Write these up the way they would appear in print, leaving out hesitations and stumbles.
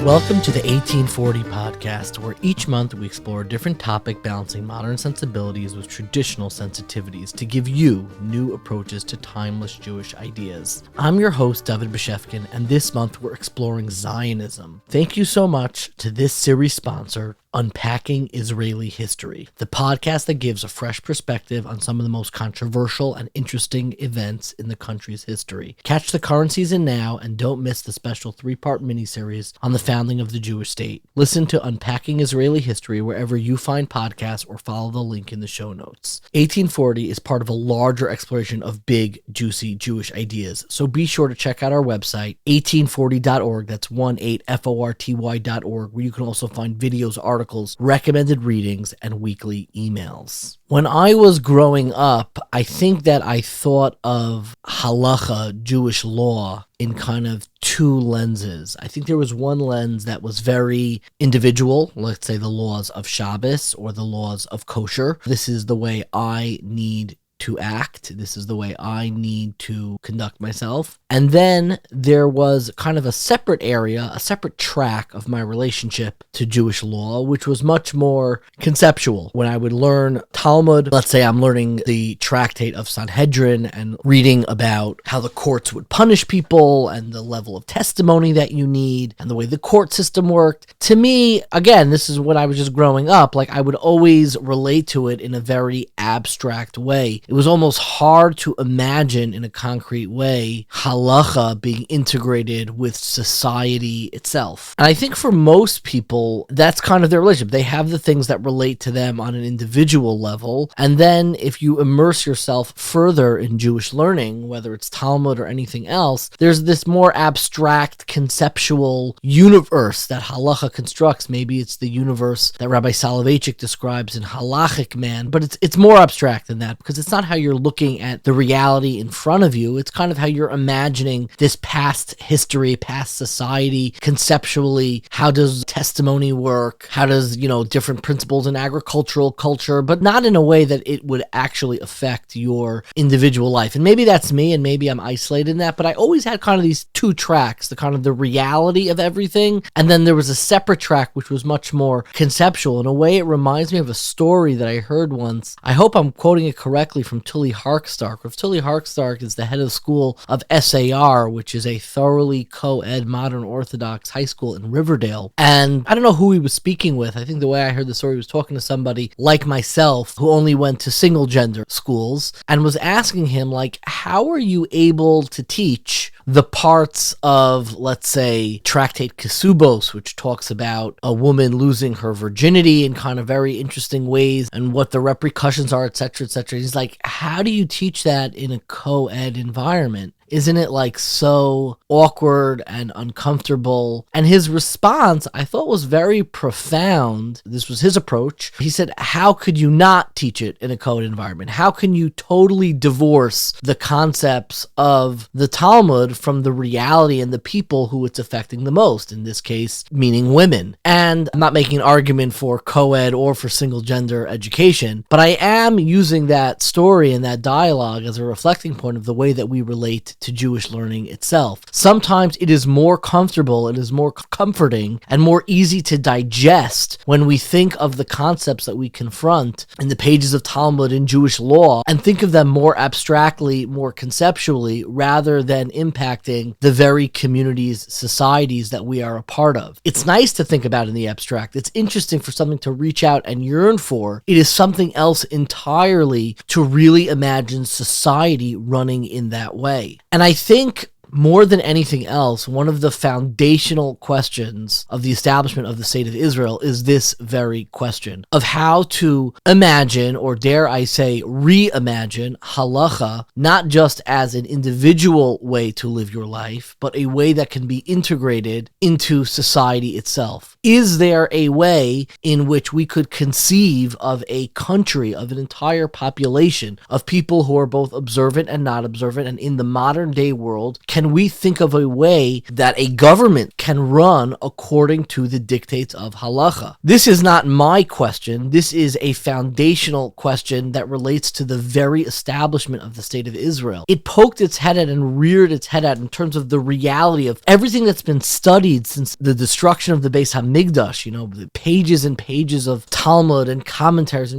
Welcome to the 1840 podcast, where each month we explore a different topic balancing modern sensibilities with traditional sensitivities to give you new approaches to timeless Jewish ideas. I'm your host, David Beshefkin, and this month we're exploring Zionism. Thank you so much to this series sponsor, Unpacking Israeli History, the podcast that gives a fresh perspective on some of the most controversial and interesting events in the country's history. Catch the current season now and don't miss the special 3-part miniseries on the founding of the Jewish state. Listen to Unpacking Israeli History wherever you find podcasts or follow the link in the show notes. 1840 is part of a larger exploration of big, juicy Jewish ideas, so be sure to check out our website, 1840.org, that's 18forty.org, where you can also find videos, articles, recommended readings, and weekly emails. When I was growing up, I think that I thought of Halakha, Jewish law, in kind of two lenses. I think there was one lens that was very individual, let's say the laws of Shabbos or the laws of kosher. This is the way I need to act. This is the way I need to conduct myself. And then there was kind of a separate area, a separate track of my relationship to Jewish law, which was much more conceptual. When I would learn Talmud, let's say I'm learning the tractate of Sanhedrin and reading about how the courts would punish people and the level of testimony that you need and the way the court system worked. To me, again, this is when I was just growing up, like I would always relate to it in a very abstract way. It was almost hard to imagine in a concrete way halacha being integrated with society itself. And I think for most people, that's kind of their relationship. They have the things that relate to them on an individual level. And then if you immerse yourself further in Jewish learning, whether it's Talmud or anything else, there's this more abstract conceptual universe that halacha constructs. Maybe it's the universe that Rabbi Soloveitchik describes in Halachic Man, but it's more abstract than that because it's not how you're looking at the reality in front of you. It's kind of how you're imagining this past history, past society, conceptually. How does testimony work? How does, different principles in agricultural culture, but not in a way that it would actually affect your individual life. And maybe that's me, and maybe I'm isolated in that, but I always had kind of these two tracks, the kind of the reality of everything, and then there was a separate track which was much more conceptual. In a way, it reminds me of a story that I heard once. I hope I'm quoting it correctly, from Tully Harkstark. Tully Harkstark is the head of school of SAR, which is a thoroughly co-ed modern Orthodox high school in Riverdale. And I don't know who he was speaking with. I think the way I heard the story, he was talking to somebody like myself who only went to single gender schools and was asking him, like, how are you able to teach the parts of, let's say, Tractate Kesubos, which talks about a woman losing her virginity in kind of very interesting ways and what the repercussions are, etc., etc. He's like, how do you teach that in a co-ed environment? Isn't it like so awkward and uncomfortable? And his response, I thought, was very profound. This was his approach. He said, how could you not teach it in a co-ed environment? How can you totally divorce the concepts of the Talmud from the reality and the people who it's affecting the most? In this case, meaning women. And I'm not making an argument for co-ed or for single gender education, but I am using that story and that dialogue as a reflecting point of the way that we relate to Jewish learning itself. Sometimes it is more comfortable, it is more comforting, and more easy to digest when we think of the concepts that we confront in the pages of Talmud and Jewish law and think of them more abstractly, more conceptually, rather than impacting the very communities, societies that we are a part of. It's nice to think about in the abstract. It's interesting for something to reach out and yearn for. It is something else entirely to really imagine society running in that way. And I think more than anything else, one of the foundational questions of the establishment of the State of Israel is this very question of how to imagine, or dare I say, reimagine halacha, not just as an individual way to live your life, but a way that can be integrated into society itself. Is there a way in which we could conceive of a country, of an entire population of people who are both observant and not observant? And in the modern day world, can we think of a way that a government can run according to the dictates of Halakha? This is not my question. This is a foundational question that relates to the very establishment of the state of Israel. It poked its head at and reared its head at in terms of the reality of everything that's been studied since the destruction of the Beis Hamikdash, the pages and pages of Talmud and commentaries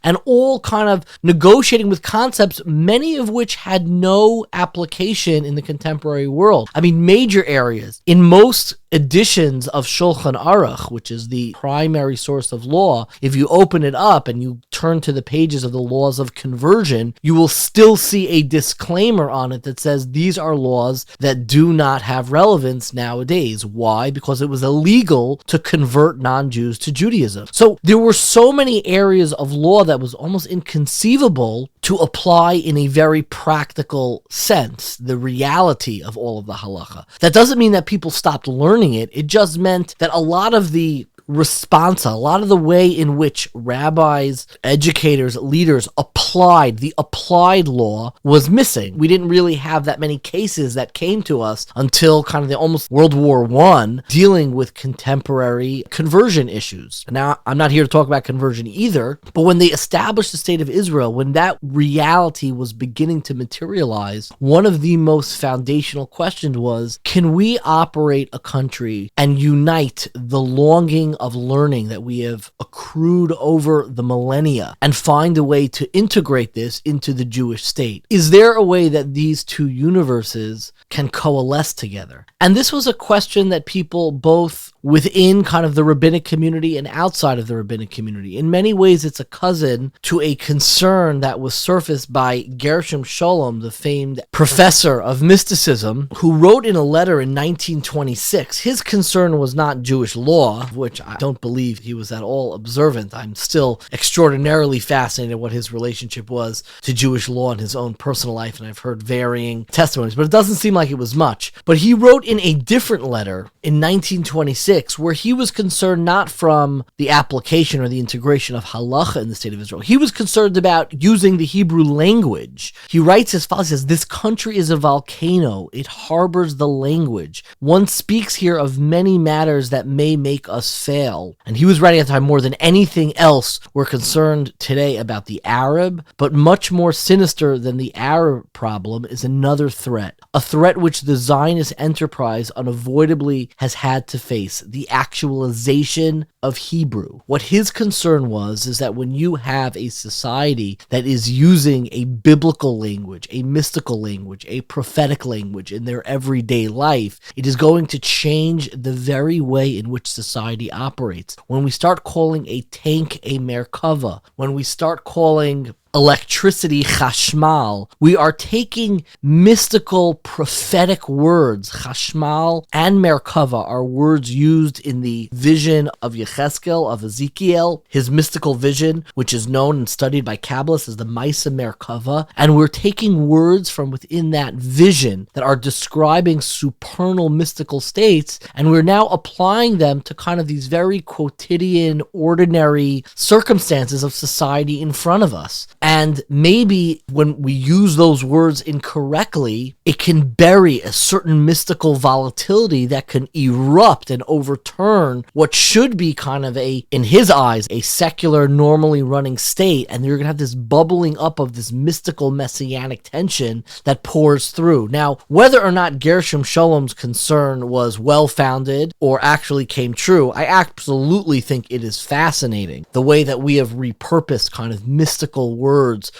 and all kind of negotiating with concepts, many of which had no application in the contemporary world. I mean, major areas. In most editions of Shulchan Aruch, which is the primary source of law, if you open it up and you turn to the pages of the laws of conversion, you will still see a disclaimer on it that says these are laws that do not have relevance nowadays. Why? Because it was illegal to convert non-Jews to Judaism. So there were so many areas of law that was almost inconceivable to apply in a very practical sense, the reality of all of the halakha. That doesn't mean that people stopped learning it. It just meant that a lot of the responsa, a lot of the way in which rabbis, educators, leaders applied the applied law was missing. We didn't really have that many cases that came to us until kind of the almost World War I dealing with contemporary conversion issues. Now, I'm not here to talk about conversion either, but when they established the state of Israel, when that reality was beginning to materialize, one of the most foundational questions was, can we operate a country and unite the longing of learning that we have accrued over the millennia and find a way to integrate this into the Jewish state? Is there a way that these two universes can coalesce together? And this was a question that people both within kind of the rabbinic community and outside of the rabbinic community. In many ways, it's a cousin to a concern that was surfaced by Gershom Scholem, the famed professor of mysticism, who wrote in a letter in 1926. His concern was not Jewish law, which I don't believe he was at all observant. I'm still extraordinarily fascinated what his relationship was to Jewish law in his own personal life, and I've heard varying testimonies, but it doesn't seem like it was much. But he wrote in a different letter in 1926 where he was concerned not from the application or the integration of halacha in the state of Israel. He was concerned about using the Hebrew language. He writes as follows, he says, "This country is a volcano. It harbors the language. One speaks here of many matters that may make us fail." And he was writing at the time, more than anything else, we're concerned today about the Arab, but much more sinister than the Arab problem is another threat, a threat which the Zionist enterprise unavoidably has had to face, the actualization of Hebrew. What his concern was is that when you have a society that is using a biblical language, a mystical language, a prophetic language in their everyday life, it is going to change the very way in which society operates. When we start calling a tank a Merkava, when we start calling electricity chashmal, we are taking mystical prophetic words. Chashmal and Merkava are words used in the vision of Yecheskel, of Ezekiel, his mystical vision, which is known and studied by Kabbalists as the Maisa Merkava, and we're taking words from within that vision that are describing supernal mystical states, and we're now applying them to kind of these very quotidian, ordinary circumstances of society in front of us. And maybe when we use those words incorrectly, it can bury a certain mystical volatility that can erupt and overturn what should be kind of in his eyes, a secular, normally running state. And you're going to have this bubbling up of this mystical messianic tension that pours through. Now, whether or not Gershom Scholem's concern was well-founded or actually came true, I absolutely think it is fascinating the way that we have repurposed kind of mystical words.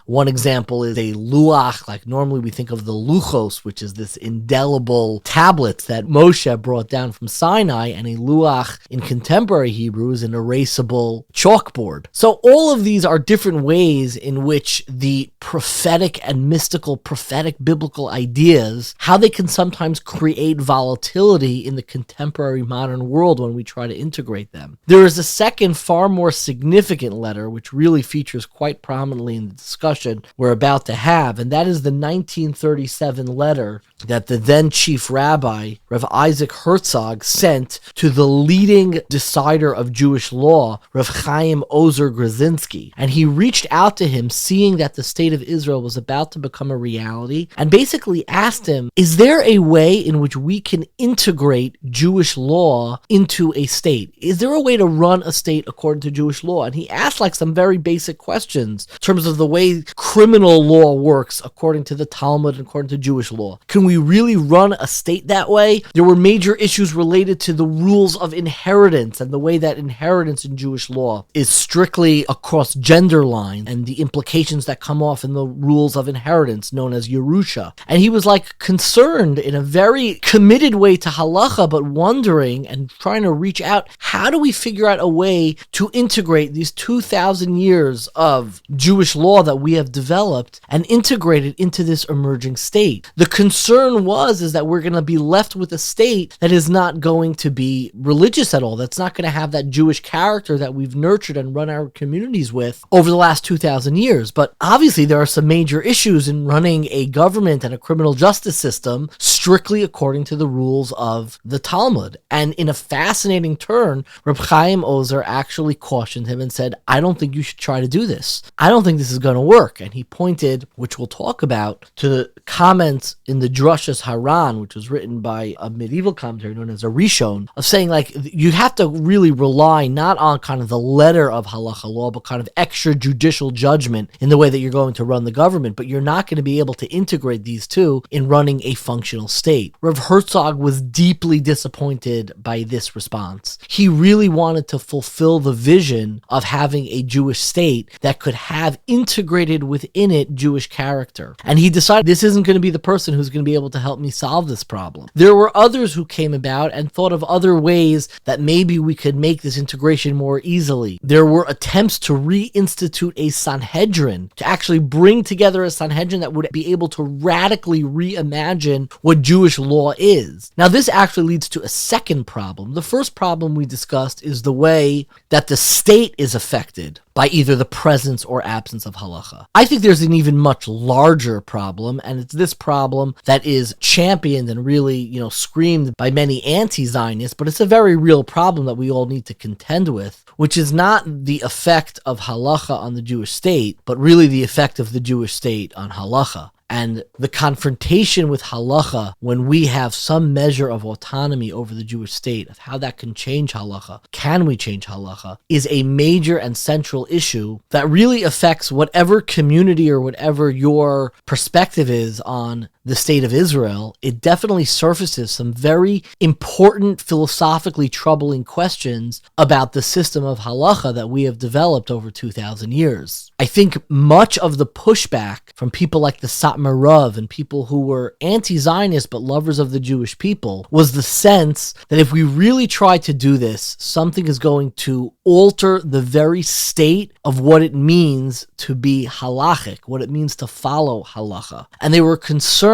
One example is a luach, like normally we think of the luchos, which is this indelible tablets that Moshe brought down from Sinai, and a luach in contemporary Hebrew is an erasable chalkboard. So all of these are different ways in which the prophetic and mystical, prophetic biblical ideas, how they can sometimes create volatility in the contemporary modern world when we try to integrate them. There is a second, far more significant letter, which really features quite prominently in the discussion we're about to have, and that is the 1937 letter that the then chief rabbi, Rav Isaac Herzog, sent to the leading decider of Jewish law, Rav Chaim Ozer Grzinski. And he reached out to him, seeing that the state of Israel was about to become a reality, and basically asked him, is there a way in which we can integrate Jewish law into a state? Is there a way to run a state according to Jewish law? And he asked like some very basic questions in terms of the way criminal law works according to the Talmud and according to Jewish law. Can we really run a state that way? There were major issues related to the rules of inheritance and the way that inheritance in Jewish law is strictly across gender lines and the implications that come off in the rules of inheritance known as Yerusha. And he was like concerned in a very committed way to halacha, but wondering and trying to reach out, how do we figure out a way to integrate these 2,000 years of Jewish law that we have developed and integrate it into this emerging state? The concern is that we're going to be left with a state that is not going to be religious at all, that's not going to have that Jewish character that we've nurtured and run our communities with over the last 2,000 years. But obviously there are some major issues in running a government and a criminal justice system strictly according to the rules of the Talmud. And in a fascinating turn, Reb Chaim Ozer actually cautioned him and said, I don't think you should try to do this. I don't think this is going to work. And he pointed, which we'll talk about, to the comments in the Drushas Haran, which was written by a medieval commentator known as a Rishon, of saying like you have to really rely not on kind of the letter of halacha law, but kind of extrajudicial judgment in the way that you're going to run the government, but you're not going to be able to integrate these two in running a functional state. Rav Herzog was deeply disappointed by this response. He really wanted to fulfill the vision of having a Jewish state that could have integrated within it Jewish character. And he decided this isn't going to be the person who's going to be able to help me solve this problem. There were others who came about and thought of other ways that maybe we could make this integration more easily. There were attempts to reinstitute a Sanhedrin, to actually bring together a Sanhedrin that would be able to radically reimagine what Jewish law is. Now, this actually leads to a second problem. The first problem we discussed is the way that the state is affected by either the presence or absence of halacha. I think there's an even much larger problem, and it's this problem that is championed and really, screamed by many anti-Zionists, but it's a very real problem that we all need to contend with, which is not the effect of halacha on the Jewish state, but really the effect of the Jewish state on halacha. And the confrontation with halacha, when we have some measure of autonomy over the Jewish state, of how that can change halacha, can we change halacha, is a major and central issue that really affects whatever community or whatever your perspective is on the state of Israel. It definitely surfaces some very important, philosophically troubling questions about the system of halacha that we have developed over 2,000 years. I think much of the pushback from people like the Satmarav and people who were anti-Zionist but lovers of the Jewish people was the sense that if we really try to do this, something is going to alter the very state of what it means to be halachic, what it means to follow halacha. And they were concerned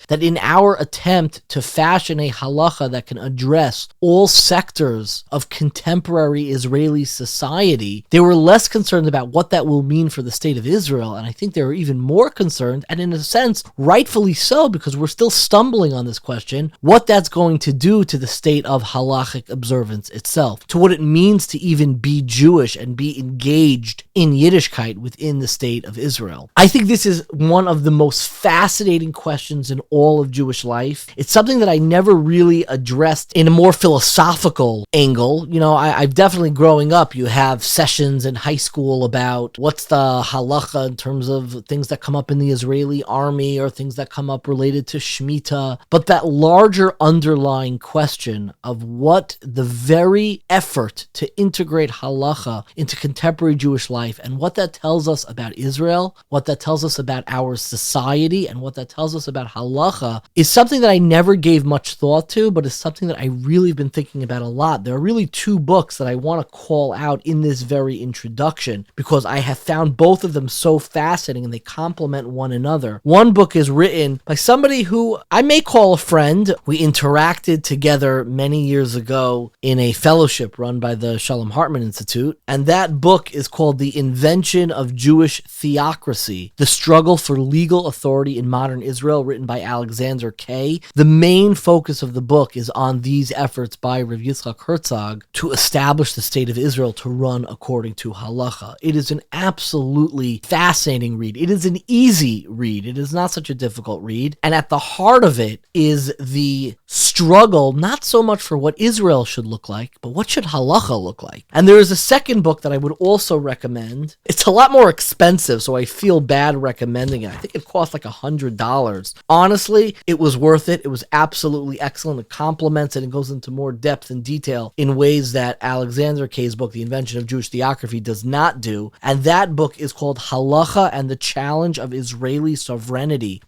that in our attempt to fashion a halacha that can address all sectors of contemporary Israeli society, they were less concerned about what that will mean for the state of Israel. And I think they were even more concerned, and in a sense, rightfully so, because we're still stumbling on this question, what that's going to do to the state of halachic observance itself, to what it means to even be Jewish and be engaged in Yiddishkeit within the state of Israel. I think this is one of the most fascinating questions in all of Jewish life. It's something that I never really addressed in a more philosophical angle. I've definitely, growing up, you have sessions in high school about what's the halacha in terms of things that come up in the Israeli army or things that come up related to Shemitah. But that larger underlying question of what the very effort to integrate halacha into contemporary Jewish life and what that tells us about Israel, what that tells us about our society, and what that tells us about halacha is something that I never gave much thought to, but is something that I really have been thinking about a lot. There are really two books that I want to call out in this very introduction because I have found both of them so fascinating and they complement one another. One book is written by somebody who I may call a friend. We interacted together many years ago in a fellowship run by the Shalom Hartman Institute, and that book is called The Invention of Jewish Theocracy, The Struggle for Legal Authority in Modern Israel, written by Alexander Kay. The main focus of the book is on these efforts by Rav Yitzchak Herzog to establish the state of Israel to run according to halacha. It is an absolutely fascinating read. It is an easy read. It is not such a difficult read. And at the heart of it is the struggle, not so much for what Israel should look like, but what should halacha look like. And there is a second book that I would also recommend. It's a lot more expensive, so I feel bad recommending it. I think it cost like $100. Honestly, it was worth it. It was absolutely excellent. It complements it and goes into more depth and detail in ways that Alexander Kay's book, The Invention of Jewish Theocracy, does not do. And that book is called Halakha and the Challenge of Israeli Sovereignty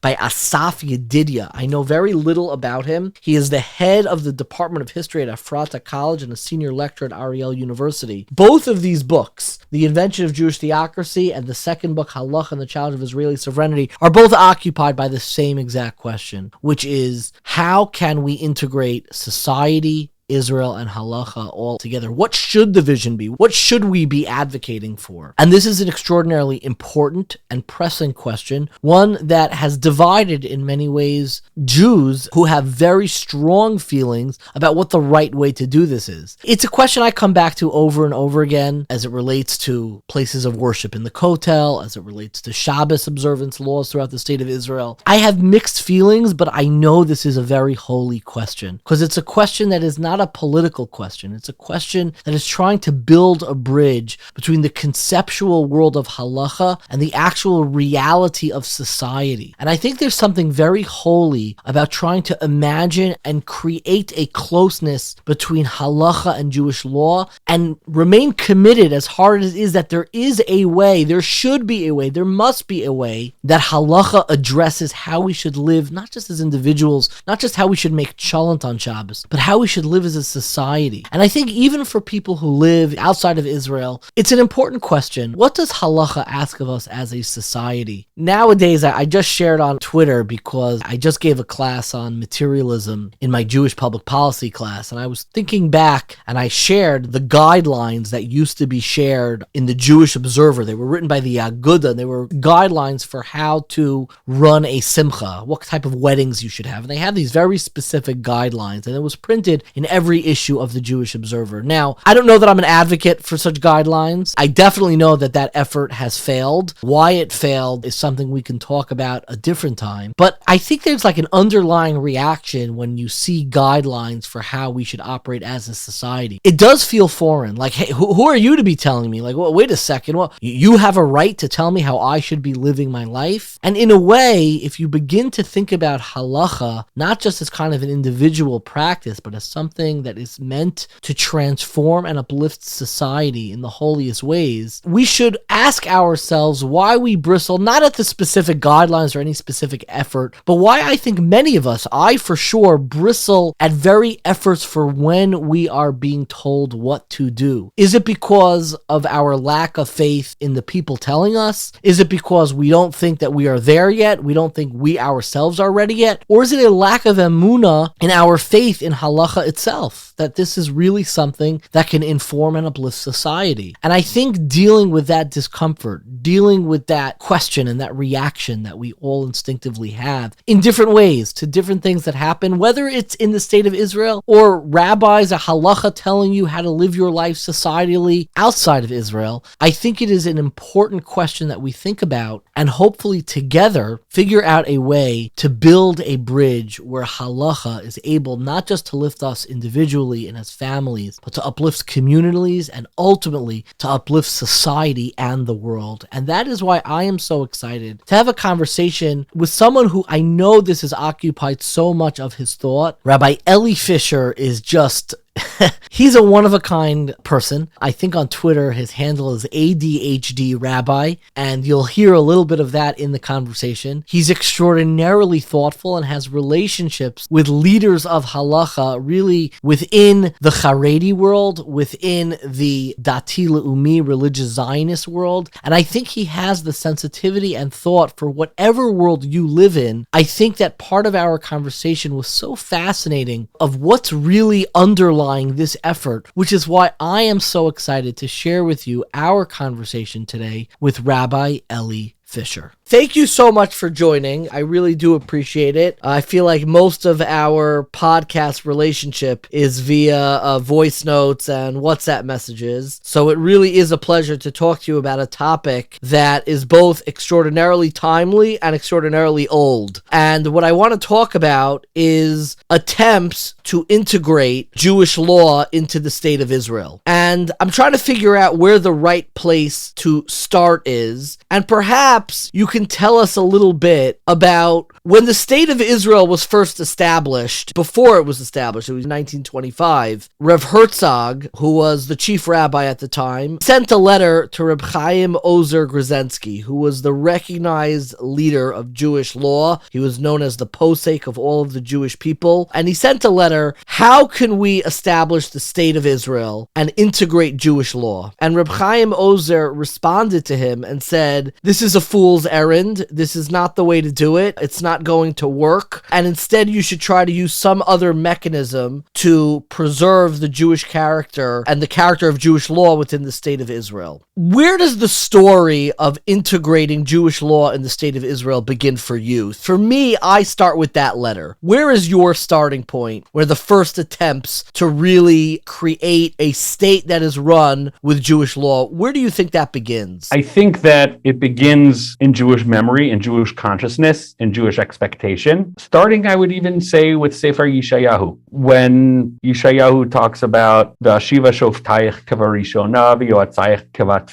by Asaf Yedidia. I know very little about him. He is the head of the Department of History at Ephrata College and a senior lecturer at Ariel University. Both of these books, The Invention of Jewish Theocracy and the second book, Halakha and the Challenge of Israeli Sovereignty, are both occupied by the same exact question, which is, how can we integrate society, Israel, and halacha all together? What should the vision be? What should we be advocating for? And this is an extraordinarily important and pressing question, one that has divided in many ways Jews who have very strong feelings about what the right way to do this is. It's a question I come back to over and over again as it relates to places of worship in the Kotel, as it relates to Shabbos observance laws throughout the state of Israel. I have mixed feelings, but I know this is a very holy question, because it's a question that is not a political question. It's a question that is trying to build a bridge between the conceptual world of halacha and the actual reality of society. And I think there's something very holy about trying to imagine and create a closeness between halacha and Jewish law and remain committed, as hard as it is, that there is a way, there should be a way, there must be a way that halacha addresses how we should live, not just as individuals, not just how we should make chalent on Shabbos, but how we should live as a society. And I think even for people who live outside of Israel, it's an important question. What does halacha ask of us as a society? Nowadays, I just shared on Twitter because I just gave a class on materialism in my Jewish public policy class, and I was thinking back and I shared the guidelines that used to be shared in the Jewish Observer. They were written by the Aguda, and they were guidelines for how to run a simcha, what type of weddings you should have. And they had these very specific guidelines, and it was printed in every issue of the Jewish Observer. Now, I don't know that I'm an advocate for such guidelines. I definitely know that that effort has failed. Why it failed is something we can talk about a different time. But I think there's like an underlying reaction when you see guidelines for how we should operate as a society. It does feel foreign. Like, hey, who are you to be telling me? Like, well, wait a second. Well, you have a right to tell me how I should be living my life? And in a way, if you begin to think about halacha, not just as kind of an individual practice, but as something that is meant to transform and uplift society in the holiest ways, we should ask ourselves why we bristle, not at the specific guidelines or any specific effort, but why I think many of us, I for sure, bristle at very efforts for when we are being told what to do. Is it because of our lack of faith in the people telling us? Is it because we don't think that we are there yet? We don't think we ourselves are ready yet? Or is it a lack of emunah in our faith in halacha itself, that this is really something that can inform and uplift society? And I think dealing with that discomfort, dealing with that question and that reaction that we all instinctively have in different ways to different things that happen, whether it's in the state of Israel or rabbis, a halacha telling you how to live your life societally outside of Israel, I think it is an important question that we think about and hopefully together figure out a way to build a bridge where halacha is able not just to lift us individually and as families, but to uplift communities and ultimately to uplift society and the world. And that is why I am so excited to have a conversation with someone who I know this has occupied so much of his thought. Rabbi Elli Fischer is just He's a one-of-a-kind person. I think on Twitter his handle is ADHD Rabbi, and you'll hear a little bit of that in the conversation. He's extraordinarily thoughtful and has relationships with leaders of Halakha, really within the Haredi world, within the Dati Le'umi religious Zionist world, and I think he has the sensitivity and thought for whatever world you live in. I think that part of our conversation was so fascinating of what's really underlying this effort, which is why I am so excited to share with you our conversation today with Rabbi Elli Fischer. Thank you so much for joining. I really do appreciate it. I feel like most of our podcast relationship is via voice notes and WhatsApp messages. So it really is a pleasure to talk to you about a topic that is both extraordinarily timely and extraordinarily old. And what I want to talk about is attempts to integrate Jewish law into the state of Israel. And I'm trying to figure out where the right place to start is. And perhaps you can tell us a little bit about when the state of Israel was first established. Before it was established, it was 1925, Rev Herzog, who was the chief rabbi at the time, sent a letter to Reb Chaim Ozer Grzensky, who was the recognized leader of Jewish law. He was known as the posek of all of the Jewish people. And he sent a letter, how can we establish the state of Israel and integrate Jewish law? And Reb Chaim Ozer responded to him and said, this is a fool's errand. This is not the way to do it. It's not going to work. And instead, you should try to use some other mechanism to preserve the Jewish character and the character of Jewish law within the state of Israel. Where does the story of integrating Jewish law in the state of Israel begin for you? For me, I start with that letter. Where is your starting point where the first attempts to really create a state that is run with Jewish law, where do you think that begins? I think that it begins in Jewish memory, in Jewish consciousness, in Jewish expectation. Starting, I would even say, with Sefer Yeshayahu. When Yeshayahu talks about V'ashiva shoftayich kevarishona v'yoatzayich kevat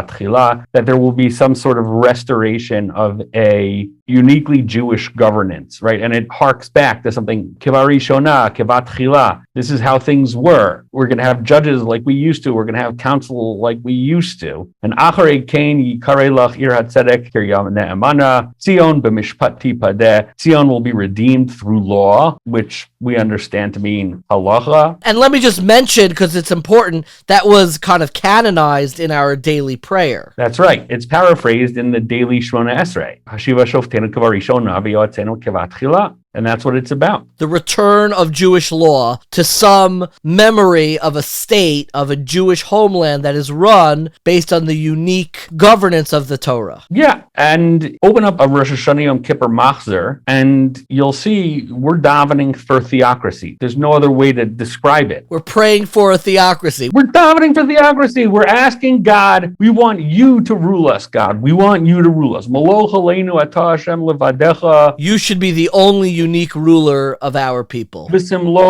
chila, that there will be some sort of restoration of a uniquely Jewish governance, right? And it harks back to something kevarishona, kevat chila. This is how things were. We're going to have judges like we used to. We're going to have counsel like we used to. And acharei kain yikarei lach ir hatzedek kiryam ne'emana Zion b'mishpat tipadeh. Zion will be redeemed through law, which we understand to mean halacha. And let me just mention, because it's important, that was kind of canonized in our daily prayer. That's right. It's paraphrased in the daily Shmona Esrei. Hashiva shoftenu kevarishona v'yotzenu kevat chila. And that's what it's about. The return of Jewish law to some memory of a state, of a Jewish homeland that is run based on the unique governance of the Torah. Yeah, and open up a Rosh Hashanah Yom Kippur Machzer, and you'll see we're davening for theocracy. There's no other way to describe it. We're praying for a theocracy. We're davening for theocracy. We're asking God, we want you to rule us, God. We want you to rule us. Maloch aleinu atah Hashem levadecha. You should be the only unique ruler of our people. There's no getting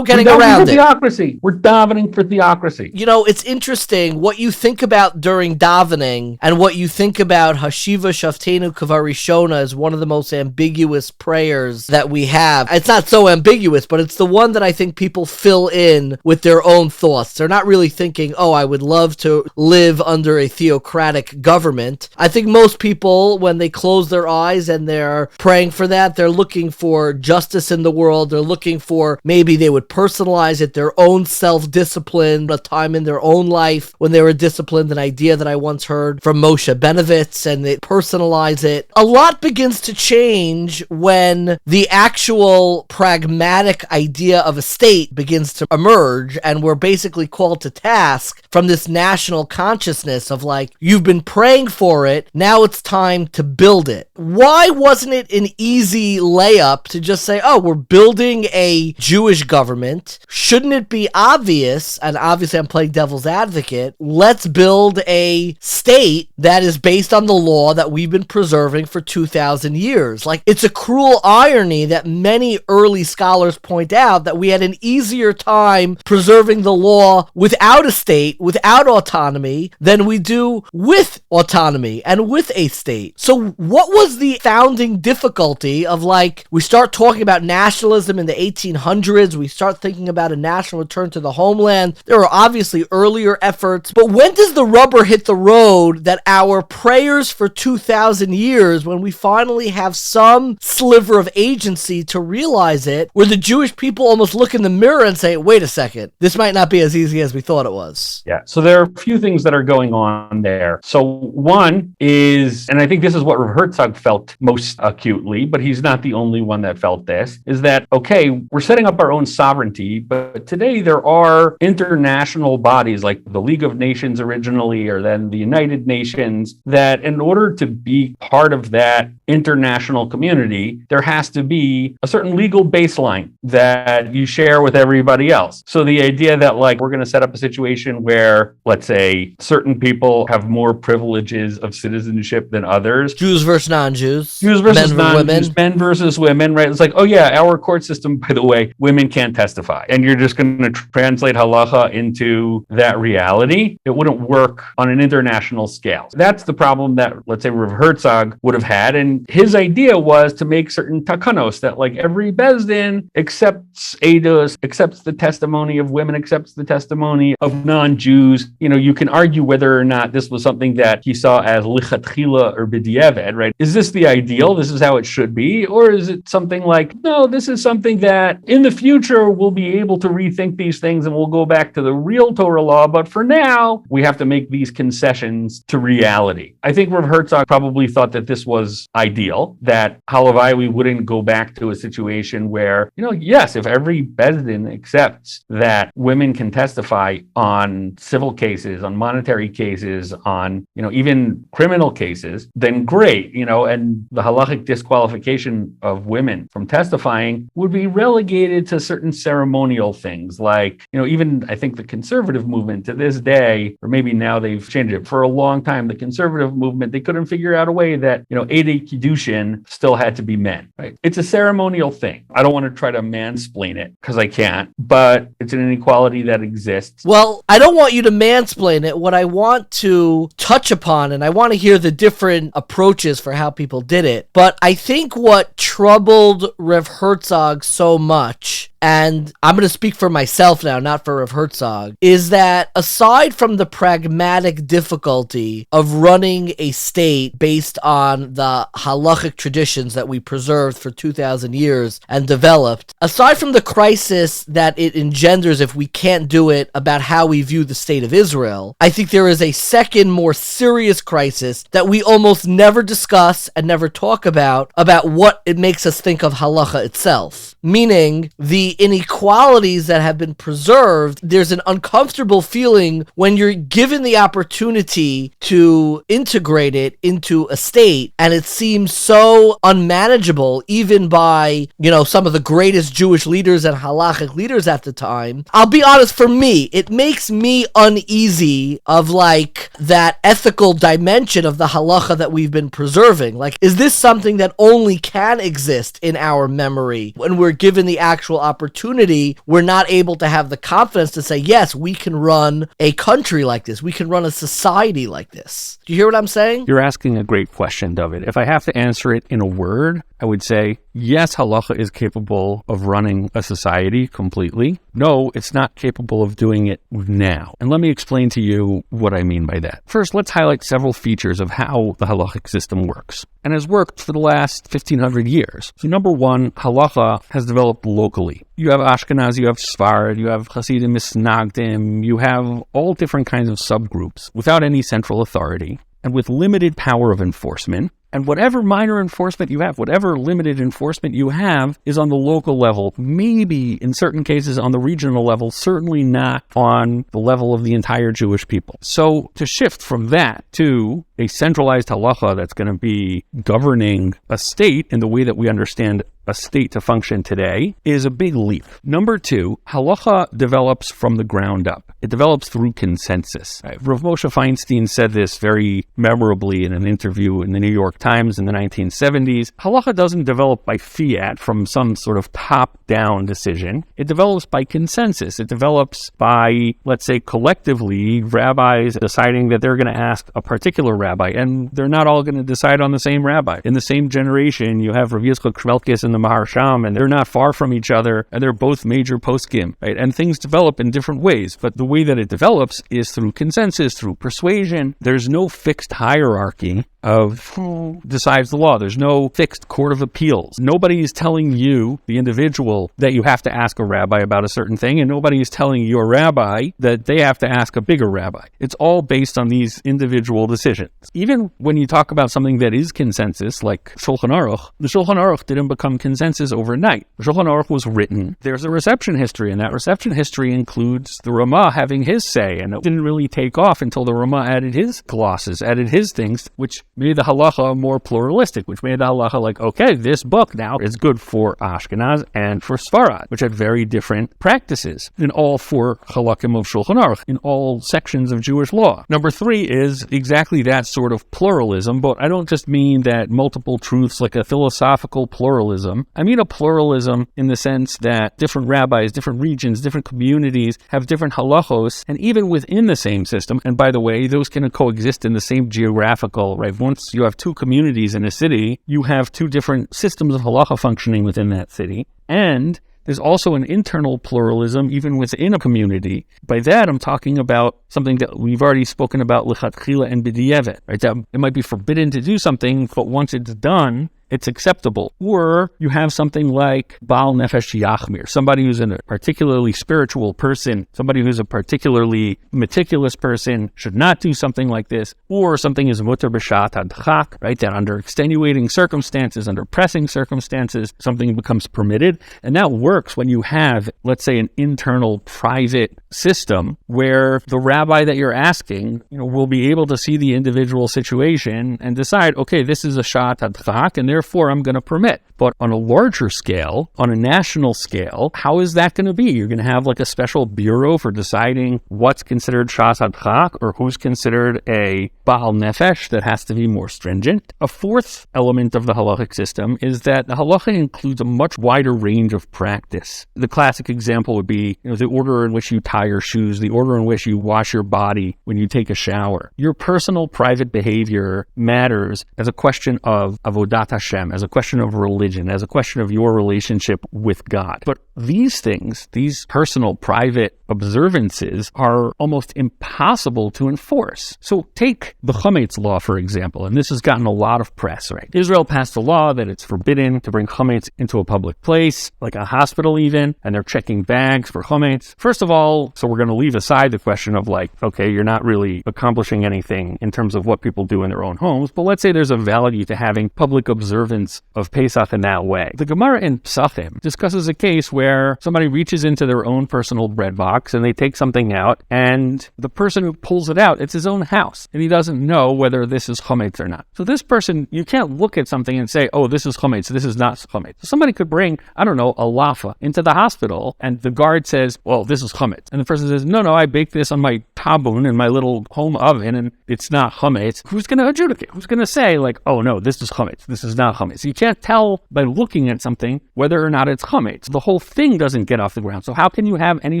around it. Theocracy. We're davening for theocracy. You know, it's interesting what you think about during davening and what you think about Hashiva Shaftenu Kavarishona is one of the most ambiguous prayers that we have. It's not so ambiguous, but it's the one that I think people fill in with their own thoughts. They're not really thinking, oh, I would love to live under a theocratic government. I think most people, when they close their eyes and they're praying for that, they're looking for justice in the world. They're looking for, maybe they would personalize it, their own self-discipline, a time in their own life when they were disciplined, an idea that I once heard from Moshe Benovitz, and they personalize it. A lot begins to change when the actual pragmatic idea of a state begins to emerge, and we're basically called to task from this national consciousness of like, you've been praying for it, now it's time to build it. Why wasn't it an easy layup to just say, oh, we're building a Jewish government? Shouldn't it be obvious, and obviously I'm playing devil's advocate, let's build a state that is based on the law that we've been preserving for 2,000 years. Like, it's a cruel irony that many early scholars point out that we had an easier time preserving the law without a state, without autonomy, than we do with autonomy and with a state. So what was the founding difficulty of, like, we start talking about nationalism in the 1800s, we start thinking about a national return to the homeland. There were obviously earlier efforts, but when does the rubber hit the road that our prayers for 2,000 years, when we finally have some sliver of agency to realize it, where the Jewish people almost look in the mirror and say, wait a second, this might not be as easy as we thought it was? Yeah, so there are a few things that are going on there. So one is, and I think this is what Rav Herzog felt most acutely, but he's not the only one that felt this, is that, okay, we're setting up our own sovereignty, but today there are international bodies like the League of Nations originally, or then the United Nations, that in order to be part of that international community, there has to be a certain legal baseline that you share with everybody else. So the idea that, like, we're going to set up a situation where, let's say, certain people have more privileges of citizenship than others. Jews versus non-Jews. Jews versus non-Jews, men versus women, right? It's like, oh yeah, our court system, by the way, women can't testify. And you're just going to translate halacha into that reality. It wouldn't work on an international scale. That's the problem that, let's say, Rav Herzog would have had. And his idea was to make certain takanos that, like, every bezdin accepts edus, accepts the testimony of women, accepts the testimony of non-Jews. You know, you can argue whether or not this was something that he saw as lichatchila or b'diavad, right? Is this the ideal? This is how it should be? Or is it something like, no, this is something that in the future we'll be able to rethink these things and we'll go back to the real Torah law, but for now we have to make these concessions to reality. I think Rav Herzog probably thought that this was ideal, that halavai we wouldn't go back to a situation where, you know, yes, if every bezdin accepts that women can testify on civil cases, on monetary cases, on, you know, even criminal cases, then great, you know, and the halachic disqualification of women from testifying would be relegated to certain ceremonial things, like, you know, even I think the conservative movement to this day, or maybe now they've changed it, for a long time, the conservative movement, they couldn't figure out a way that, you know, Eidei Kiddushin still had to be men, right? It's a ceremonial thing. I don't want to try to mansplain it because I can't, but it's an inequality that exists. Well, I don't want you to mansplain it. What I want to touch upon, and I want to hear the different approaches for how people did it, but I think what troubled Rav Herzog so much, and I'm going to speak for myself now, not for Rav Herzog, is that aside from the pragmatic difficulty of running a state based on the halachic traditions that we preserved for 2,000 years and developed, aside from the crisis that it engenders if we can't do it about how we view the state of Israel, I think there is a second, more serious crisis that we almost never discuss and never talk about what it makes us think of halacha itself. Meaning, the inequalities that have been preserved, there's an uncomfortable feeling when you're given the opportunity to integrate it into a state, and it seems so unmanageable, even by, you know, some of the greatest Jewish leaders and halachic leaders at the time. I'll be honest, for me, it makes me uneasy of, like, that ethical dimension of the halacha that we've been preserving. Like, is this something that only can exist in our memory? When we're given the actual opportunity, we're not able to have the confidence to say, yes, we can run a country like this. We can run a society like this. Do you hear what I'm saying? You're asking a great question, David. If I have to answer it in a word, I would say, yes, halacha is capable of running a society completely. No, it's not capable of doing it now. And let me explain to you what I mean by that. First, let's highlight several features of how the halachic system works, and has worked for the last 1,500 years. So number one, halacha has developed locally. You have Ashkenaz, you have Sfarad, you have Hasidim, Misnagdim, you have all different kinds of subgroups without any central authority and with limited power of enforcement. And whatever minor enforcement you have, whatever limited enforcement you have, is on the local level, maybe in certain cases on the regional level, certainly not on the level of the entire Jewish people. So to shift from that to a centralized halacha that's going to be governing a state in the way that we understand a state to function today is a big leap. Number two, halacha develops from the ground up. It develops through consensus. Rav Moshe Feinstein said this very memorably in an interview in the New York Times in the 1970s. Halacha doesn't develop by fiat from some sort of top-down decision. It develops by consensus. It develops by, let's say, collectively, rabbis deciding that they're going to ask a particular rabbi, and they're not all going to decide on the same rabbi. In the same generation, you have Rav Yitzchak Shmelkes and the Maharsham, and they're not far from each other, and they're both major poskim, right? And things develop in different ways, but the way that it develops is through consensus, through persuasion. There's no fixed hierarchy of who decides the law. There's no fixed court of appeals. Nobody is telling you, the individual, that you have to ask a rabbi about a certain thing, and nobody is telling your rabbi that they have to ask a bigger rabbi. It's all based on these individual decisions. Even when you talk about something that is consensus, like Shulchan Aruch, the Shulchan Aruch didn't become consensus overnight. The Shulchan Aruch was written. There's a reception history, and that reception history includes the Ramah having his say, and it didn't really take off until the Ramah added his glosses, added his things, which made the halacha more pluralistic, which made the halacha like, okay, this book now is good for Ashkenaz and for Sfarad, which had very different practices in all four halakim of Shulchan Aruch, in all sections of Jewish law. Number three is exactly that sort of pluralism, but I don't just mean that multiple truths like a philosophical pluralism. I mean a pluralism in the sense that different rabbis, different regions, different communities have different halachos, and even within the same system, and by the way, those can coexist in the same geographical, right? Once you have two communities in a city, you have two different systems of halacha functioning within that city. And there's also an internal pluralism even within a community. By that, I'm talking about something that we've already spoken about, lichatchila and b'diavad, right? That it might be forbidden to do something, but once it's done, it's acceptable. Or you have something like Baal Nefesh Yachmir, somebody who's a particularly spiritual person, somebody who's a particularly meticulous person should not do something like this. Or something is mutar b'shat hadchak, right? That under extenuating circumstances, under pressing circumstances, something becomes permitted. And that works when you have, let's say, an internal private system where the rabbi that you're asking, will be able to see the individual situation and decide, okay, this is a shat hadchak, and therefore I'm going to permit. But on a larger scale, on a national scale, how is that going to be? You're going to have like a special bureau for deciding what's considered shas hadchak or who's considered a Baal Nefesh that has to be more stringent. A fourth element of the halachic system is that the halacha includes a much wider range of practice. The classic example would be the order in which you tie your shoes, the order in which you wash your body when you take a shower. Your personal private behavior matters as a question of avodat Hashem, as a question of religion, as a question of your relationship with God. But these things, these personal, private observances are almost impossible to enforce. So take the chametz law, for example, and this has gotten a lot of press, right? Israel passed a law that it's forbidden to bring chametz into a public place, like a hospital even, and they're checking bags for chametz. First of all, so we're going to leave aside the question of like, okay, you're not really accomplishing anything in terms of what people do in their own homes, but let's say there's a value to having public observance of Pesach in that way. The Gemara in Psachim discusses a case where somebody reaches into their own personal bread box and they take something out, and the person who pulls it out, it's his own house, and he doesn't know whether this is chametz or not. So this person, you can't look at something and say, oh, this is chametz, this is not chametz. So somebody could bring, I don't know, a lafa into the hospital, and the guard says, well, this is chametz. And the person says, no, I baked this on my tabun in my little home oven, and it's not chametz. Who's going to adjudicate? Who's going to say, like, oh, no, this is chametz, this is not chametz? You can't tell by looking at something whether or not it's chametz. The whole thing doesn't get off the ground. So how can you have any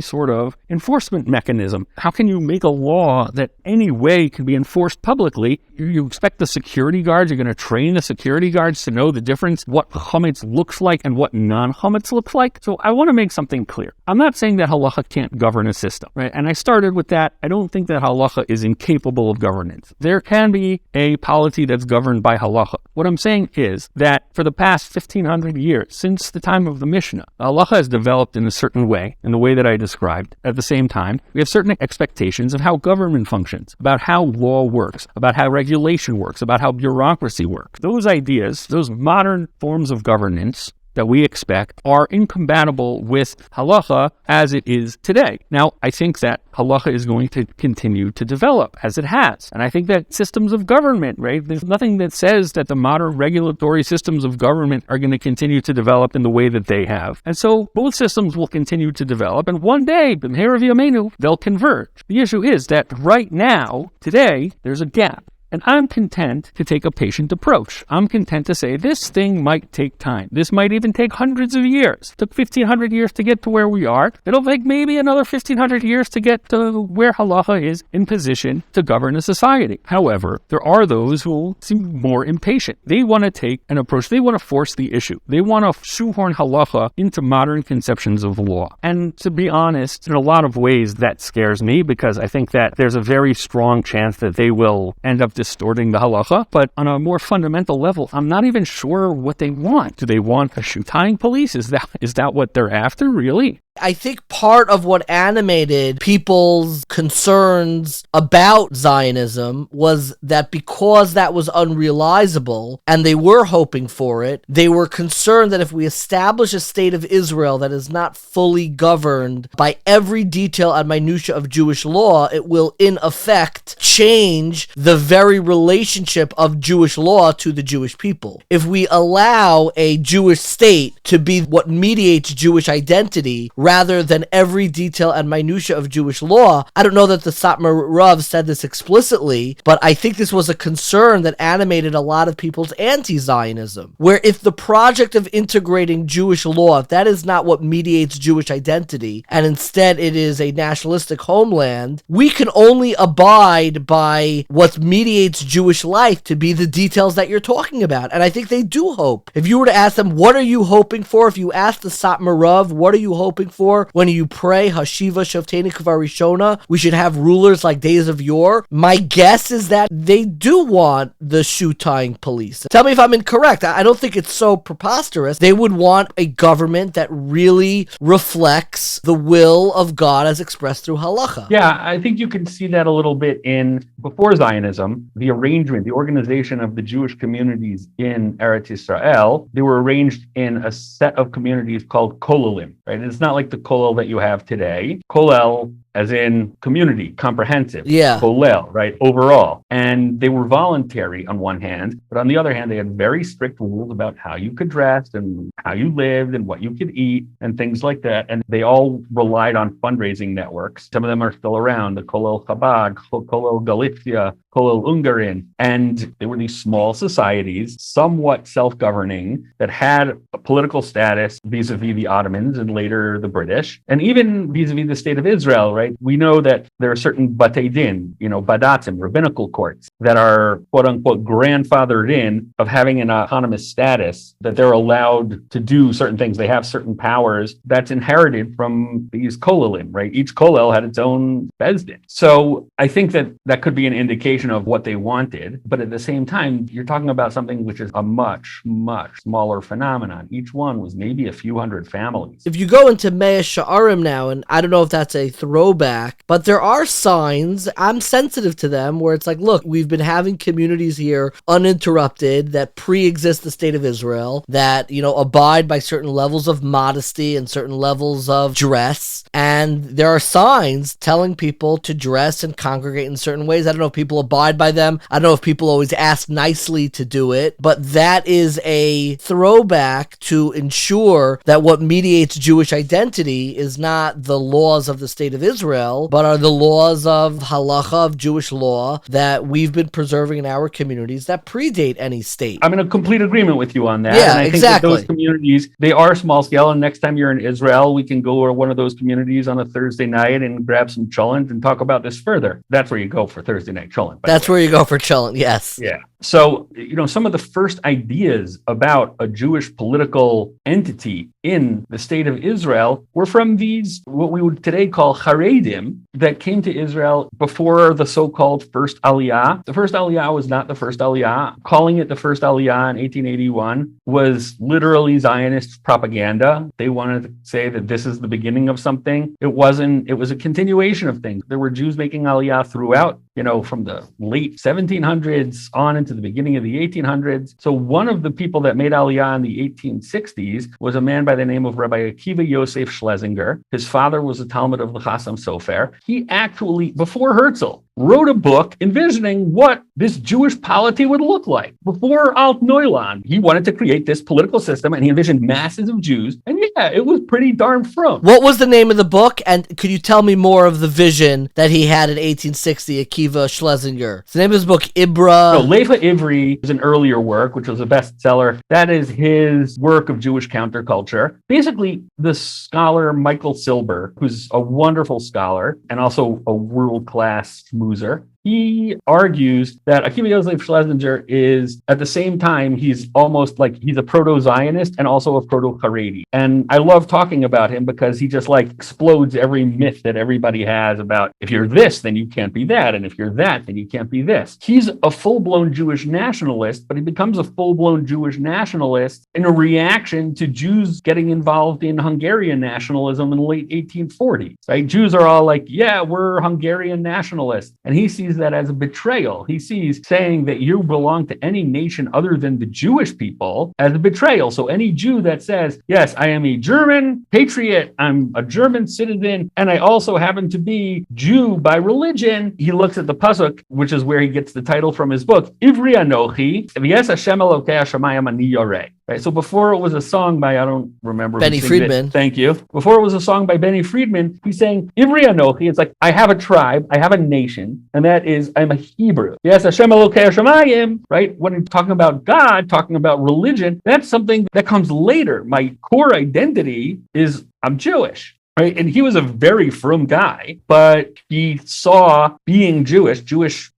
sort of enforcement mechanism? How can you make a law that any way can be enforced publicly? You expect the security guards, you're going to train the security guards to know the difference, what chametz looks like and what non-chametz looks like. So I want to make something clear. I'm not saying that halacha can't govern a system, right? And I started with that. I don't think that halacha is incapable of governance. There can be a polity that's governed by halacha. What I'm saying is that for the past 1,500 years, since the time of the Mishnah, halacha has developed in a certain way, in the way that I described. At the same time, we have certain expectations of how government functions, about how law works, about how regulation works, about how bureaucracy works. Those ideas, those modern forms of governance, that we expect are incompatible with halakha as it is today. Now, I think that halakha is going to continue to develop as it has. And I think that systems of government, right? There's nothing that says that the modern regulatory systems of government are going to continue to develop in the way that they have. And so both systems will continue to develop. And one day, b'mehera v'yameinu, they'll converge. The issue is that right now, today, there's a gap. And I'm content to take a patient approach. I'm content to say this thing might take time. This might even take hundreds of years. It took 1,500 years to get to where we are. It'll take maybe another 1,500 years to get to where halakha is in position to govern a society. However, there are those who seem more impatient. They want to take an approach. They want to force the issue. They want to shoehorn halakha into modern conceptions of law. And to be honest, in a lot of ways, that scares me because I think that there's a very strong chance that they will end up distorting the halakha, but on a more fundamental level, I'm not even sure what they want. Do they want a shoe-tying police? Is that what they're after, really? I think part of what animated people's concerns about Zionism was that because that was unrealizable and they were hoping for it, they were concerned that if we establish a state of Israel that is not fully governed by every detail and minutia of Jewish law, it will in effect change the very relationship of Jewish law to the Jewish people. If we allow a Jewish state to be what mediates Jewish identity rather than every detail and minutia of Jewish law. I don't know that the Satmar Rav said this explicitly, but I think this was a concern that animated a lot of people's anti-Zionism, where if the project of integrating Jewish law, if that is not what mediates Jewish identity, and instead it is a nationalistic homeland, we can only abide by what mediates Jewish life to be the details that you're talking about. And I think they do hope. If you were to ask them, what are you hoping for? If you ask the Satmar Rav, what are you hoping for when you pray Hashiva Shavteni Kvarishona, we should have rulers like days of yore? My guess is that they do want the shoe-tying police. Tell me if I'm incorrect. I don't think it's so preposterous. They would want a government that really reflects the will of God as expressed through halakha. Yeah, I think you can see that a little bit in, before Zionism, the arrangement, the organization of the Jewish communities in Eretz Yisrael. They were arranged in a set of communities called kolelim, right? It's not like the kollel that you have today. Kollel, as in community, comprehensive. Yeah. Kollel, right? Overall. And they were voluntary on one hand, but on the other hand, they had very strict rules about how you could dress and how you lived and what you could eat and things like that. And they all relied on fundraising networks. Some of them are still around, the Kollel Chabad, Kollel Galicia, Kollel Ungarin. And they were these small societies, somewhat self-governing, that had a political status vis-a-vis the Ottomans and later the British, and even vis-a-vis the state of Israel, right? We know that there are certain batei din, badatzim, rabbinical courts, that are quote-unquote grandfathered in of having an autonomous status, that they're allowed to do certain things. They have certain powers that's inherited from these kollelim, right? Each kollel had its own bezdin. So I think that that could be an indication of what they wanted, but at the same time, you're talking about something which is a much, much smaller phenomenon. Each one was maybe a few hundred families. If you go into Mea Sha'arim now, and I don't know if that's a throwback, but there are signs, I'm sensitive to them, where it's like, look, we've been having communities here uninterrupted that pre-exist the state of Israel, that, abide by certain levels of modesty and certain levels of dress. And there are signs telling people to dress and congregate in certain ways. I don't know if people abide by them. I don't know if people always ask nicely to do it, but that is a throwback to ensure that what mediates Jewish identity is not the laws of the state of Israel, but are the laws of halakha, of Jewish law, that we've been preserving in our communities that predate any state. I'm in complete agreement with you on that. Yeah, and I think exactly. that those communities, they are small scale. And next time you're in Israel, we can go to one of those communities on a Thursday night and grab some cholent and talk about this further. That's where you go for Thursday night cholent. That's where you go for cholent, yes. Yeah. So, some of the first ideas about a Jewish political entity in the state of Israel were from these, what we would today call Haredim, that came to Israel before the so-called first Aliyah. The first Aliyah was not the first Aliyah. Calling it the first Aliyah in 1881 was literally Zionist propaganda. They wanted to say that this is the beginning of something. It wasn't. It was a continuation of things. There were Jews making Aliyah throughout from the late 1700s on into the beginning of the 1800s. So one of the people that made Aliyah in the 1860s was a man by the name of Rabbi Akiva Yosef Schlesinger. His father was a Talmud of the Chassam Sofer. He actually, before Herzl, wrote a book envisioning what this Jewish polity would look like. Before Alt Neuland, he wanted to create this political system, and he envisioned masses of Jews. And yeah, it was pretty darn frum. What was the name of the book? And could you tell me more of the vision that he had in 1860, Akiva Schlesinger? The name of his book, Ibra. No, Leifa Ivri is an earlier work, which was a bestseller. That is his work of Jewish counterculture. Basically, the scholar Michael Silber, who's a wonderful scholar and also a world-class schmoozer, he argues that Akiva Yosef Schlesinger is, at the same time, he's almost like he's a proto-Zionist and also a proto-Haredi. And I love talking about him because he just explodes every myth that everybody has about if you're this, then you can't be that. And if you're that, then you can't be this. He's a full-blown Jewish nationalist, but he becomes a full-blown Jewish nationalist in a reaction to Jews getting involved in Hungarian nationalism in the late 1840s. Right? Jews are all like, yeah, we're Hungarian nationalists. And he sees that as a betrayal. He sees saying that you belong to any nation other than the Jewish people as a betrayal. So any Jew that says, yes, I am a German patriot, I'm a German citizen, and I also happen to be Jew by religion, he looks at the pasuk, which is where he gets the title from his book, Ivri Anochi, V'yes Hashem Elokei Hashamayim Ani Yoreh. Right? So before it was a song by, I don't remember. Benny Friedman. Thank you. Before it was a song by Benny Friedman, he's saying, Ivri Anochi, it's like, I have a tribe, I have a nation, and that is, I'm a Hebrew. Yes, Hashem Elokei Hashamayim, right? When I'm talking about God, talking about religion, that's something that comes later. My core identity is I'm Jewish. Right? And he was a very frum guy, but he saw being Jewish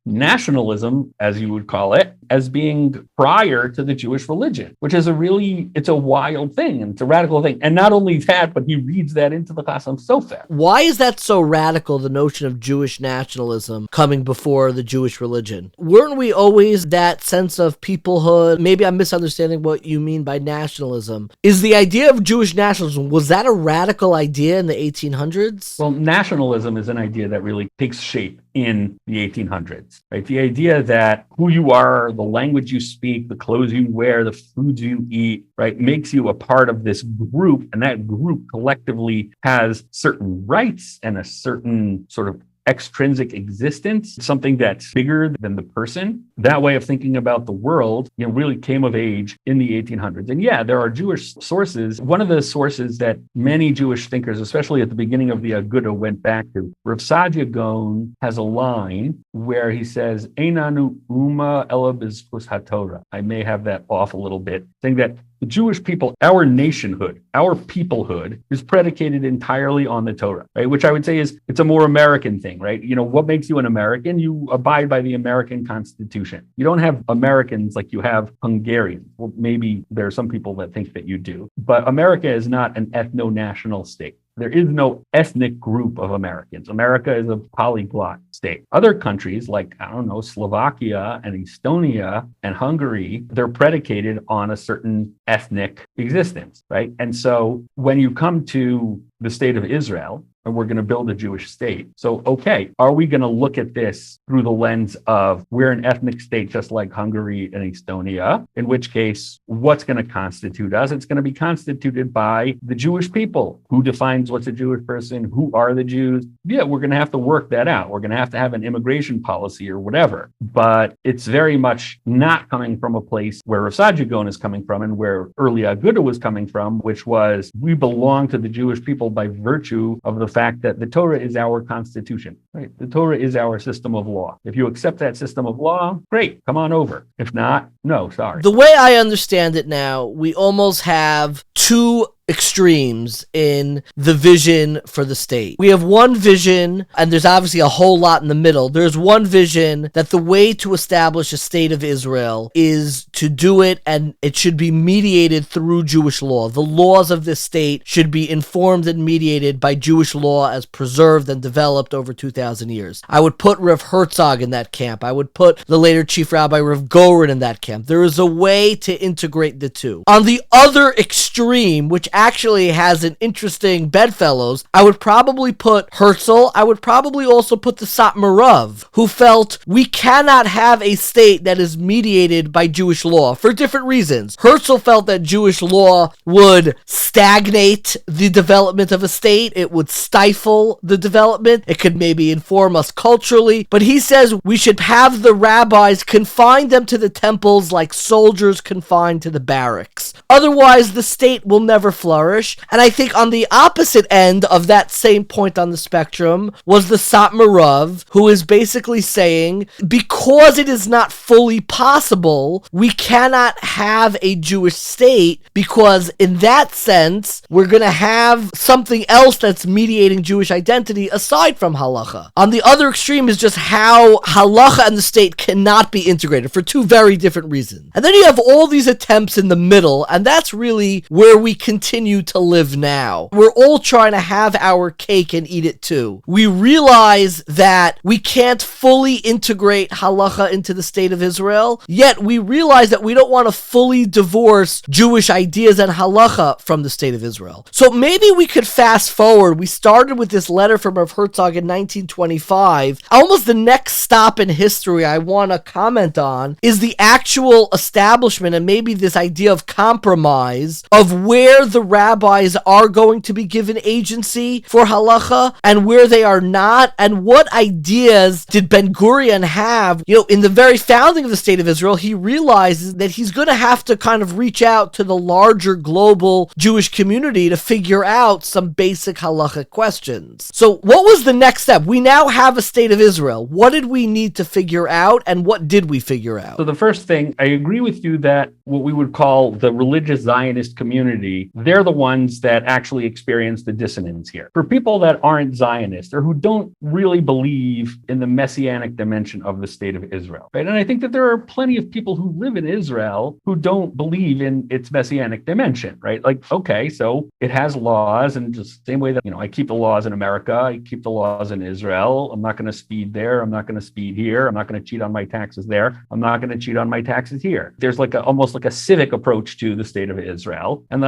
nationalism, as you would call it, as being prior to the Jewish religion, which is it's a wild thing, and it's a radical thing. And not only that, but he reads that into the Chassam Sofer. Why is that so radical, the notion of Jewish nationalism coming before the Jewish religion? Weren't we always that sense of peoplehood? Maybe I'm misunderstanding what you mean by nationalism. Is the idea of Jewish nationalism, was that a radical idea in the 1800s? Well, nationalism is an idea that really takes shape in the 1800s, right? The idea that who you are, the language you speak, the clothes you wear, the foods you eat, right, makes you a part of this group, and that group collectively has certain rights and a certain sort of extrinsic existence, something that's bigger than the person. That way of thinking about the world, really came of age in the 1800s. And yeah, there are Jewish sources. One of the sources that many Jewish thinkers, especially at the beginning of the Aguda, went back to, Rav Saadia Gaon has a line where he says, Einanu Uma Ela B'Zchus HaTorah. I may have that off a little bit, saying that the Jewish people, our nationhood, our peoplehood is predicated entirely on the Torah, right? Which I would say it's a more American thing, right? What makes you an American? You abide by the American Constitution. You don't have Americans like you have Hungarians. Well, maybe there are some people that think that you do, but America is not an ethno-national state. There is no ethnic group of Americans. America is a polyglot state. Other countries like, Slovakia and Estonia and Hungary, they're predicated on a certain ethnic existence, right? And so when you come to the state of Israel, and we're going to build a Jewish state. So, okay, are we going to look at this through the lens of we're an ethnic state just like Hungary and Estonia, in which case, what's going to constitute us? It's going to be constituted by the Jewish people. Who defines what's a Jewish person? Who are the Jews? Yeah, we're going to have to work that out. We're going to have an immigration policy or whatever. But it's very much not coming from a place where Rav Saadia Gaon is coming from and where early Aguda was coming from, which was we belong to the Jewish people by virtue of the fact that the Torah is our constitution, right? The Torah is our system of law. If you accept that system of law, great, come on over. If not, no, sorry. The way I understand it now, we almost have two extremes in the vision for the state. We have one vision, and there's obviously a whole lot in the middle. There's one vision that the way to establish a state of Israel is to do it, and it should be mediated through Jewish law. The laws of this state should be informed and mediated by Jewish law as preserved and developed over 2,000 years. I would put Rav Herzog in that camp. I would put the later Chief Rabbi Rav Goren in that camp. There is a way to integrate the two. On the other extreme, which actually has an interesting bedfellows, I would probably put Herzl. I would probably also put the Satmarov, who felt we cannot have a state that is mediated by Jewish law for different reasons. Herzl felt that Jewish law would stagnate the development of a state. It would stifle the development. It could maybe inform us culturally. But he says we should have the rabbis confine them to the temples like soldiers confined to the barracks. Otherwise, the state will never flourish. And I think on the opposite end of that same point on the spectrum was the Satmarov, who is basically saying, because it is not fully possible, we cannot have a Jewish state, because in that sense, we're going to have something else that's mediating Jewish identity aside from halacha. On the other extreme is just how halacha and the state cannot be integrated for two very different reasons. And then you have all these attempts in the middle, and that's really where we continue to live now. We're all trying to have our cake and eat it too. We realize that we can't fully integrate halacha into the state of Israel, yet we realize that we don't want to fully divorce Jewish ideas and halacha from the state of Israel. So maybe we could fast forward. We started with this letter from Rav Herzog in 1925. Almost the next stop in history I want to comment on is the actual establishment and maybe this idea of compromise of where the rabbis are going to be given agency for halacha and where they are not, and what ideas did Ben-Gurion have. In the very founding of the state of Israel, he realizes that he's going to have to kind of reach out to the larger global Jewish community to figure out some basic halachic questions. So what was the next step? We now have a state of Israel. What did we need to figure out, and what did we figure out? So the first thing, I agree with you that what we would call the religious Zionist community, they're the ones that actually experience the dissonance here. For people that aren't Zionists or who don't really believe in the messianic dimension of the state of Israel, right? And I think that there are plenty of people who live in Israel who don't believe in its messianic dimension, right? Like, okay, so it has laws, and just the same way that, I keep the laws in America, I keep the laws in Israel. I'm not going to speed there. I'm not going to speed here. I'm not going to cheat on my taxes there. I'm not going to cheat on my taxes here. There's almost like a civic approach to the state of Israel. And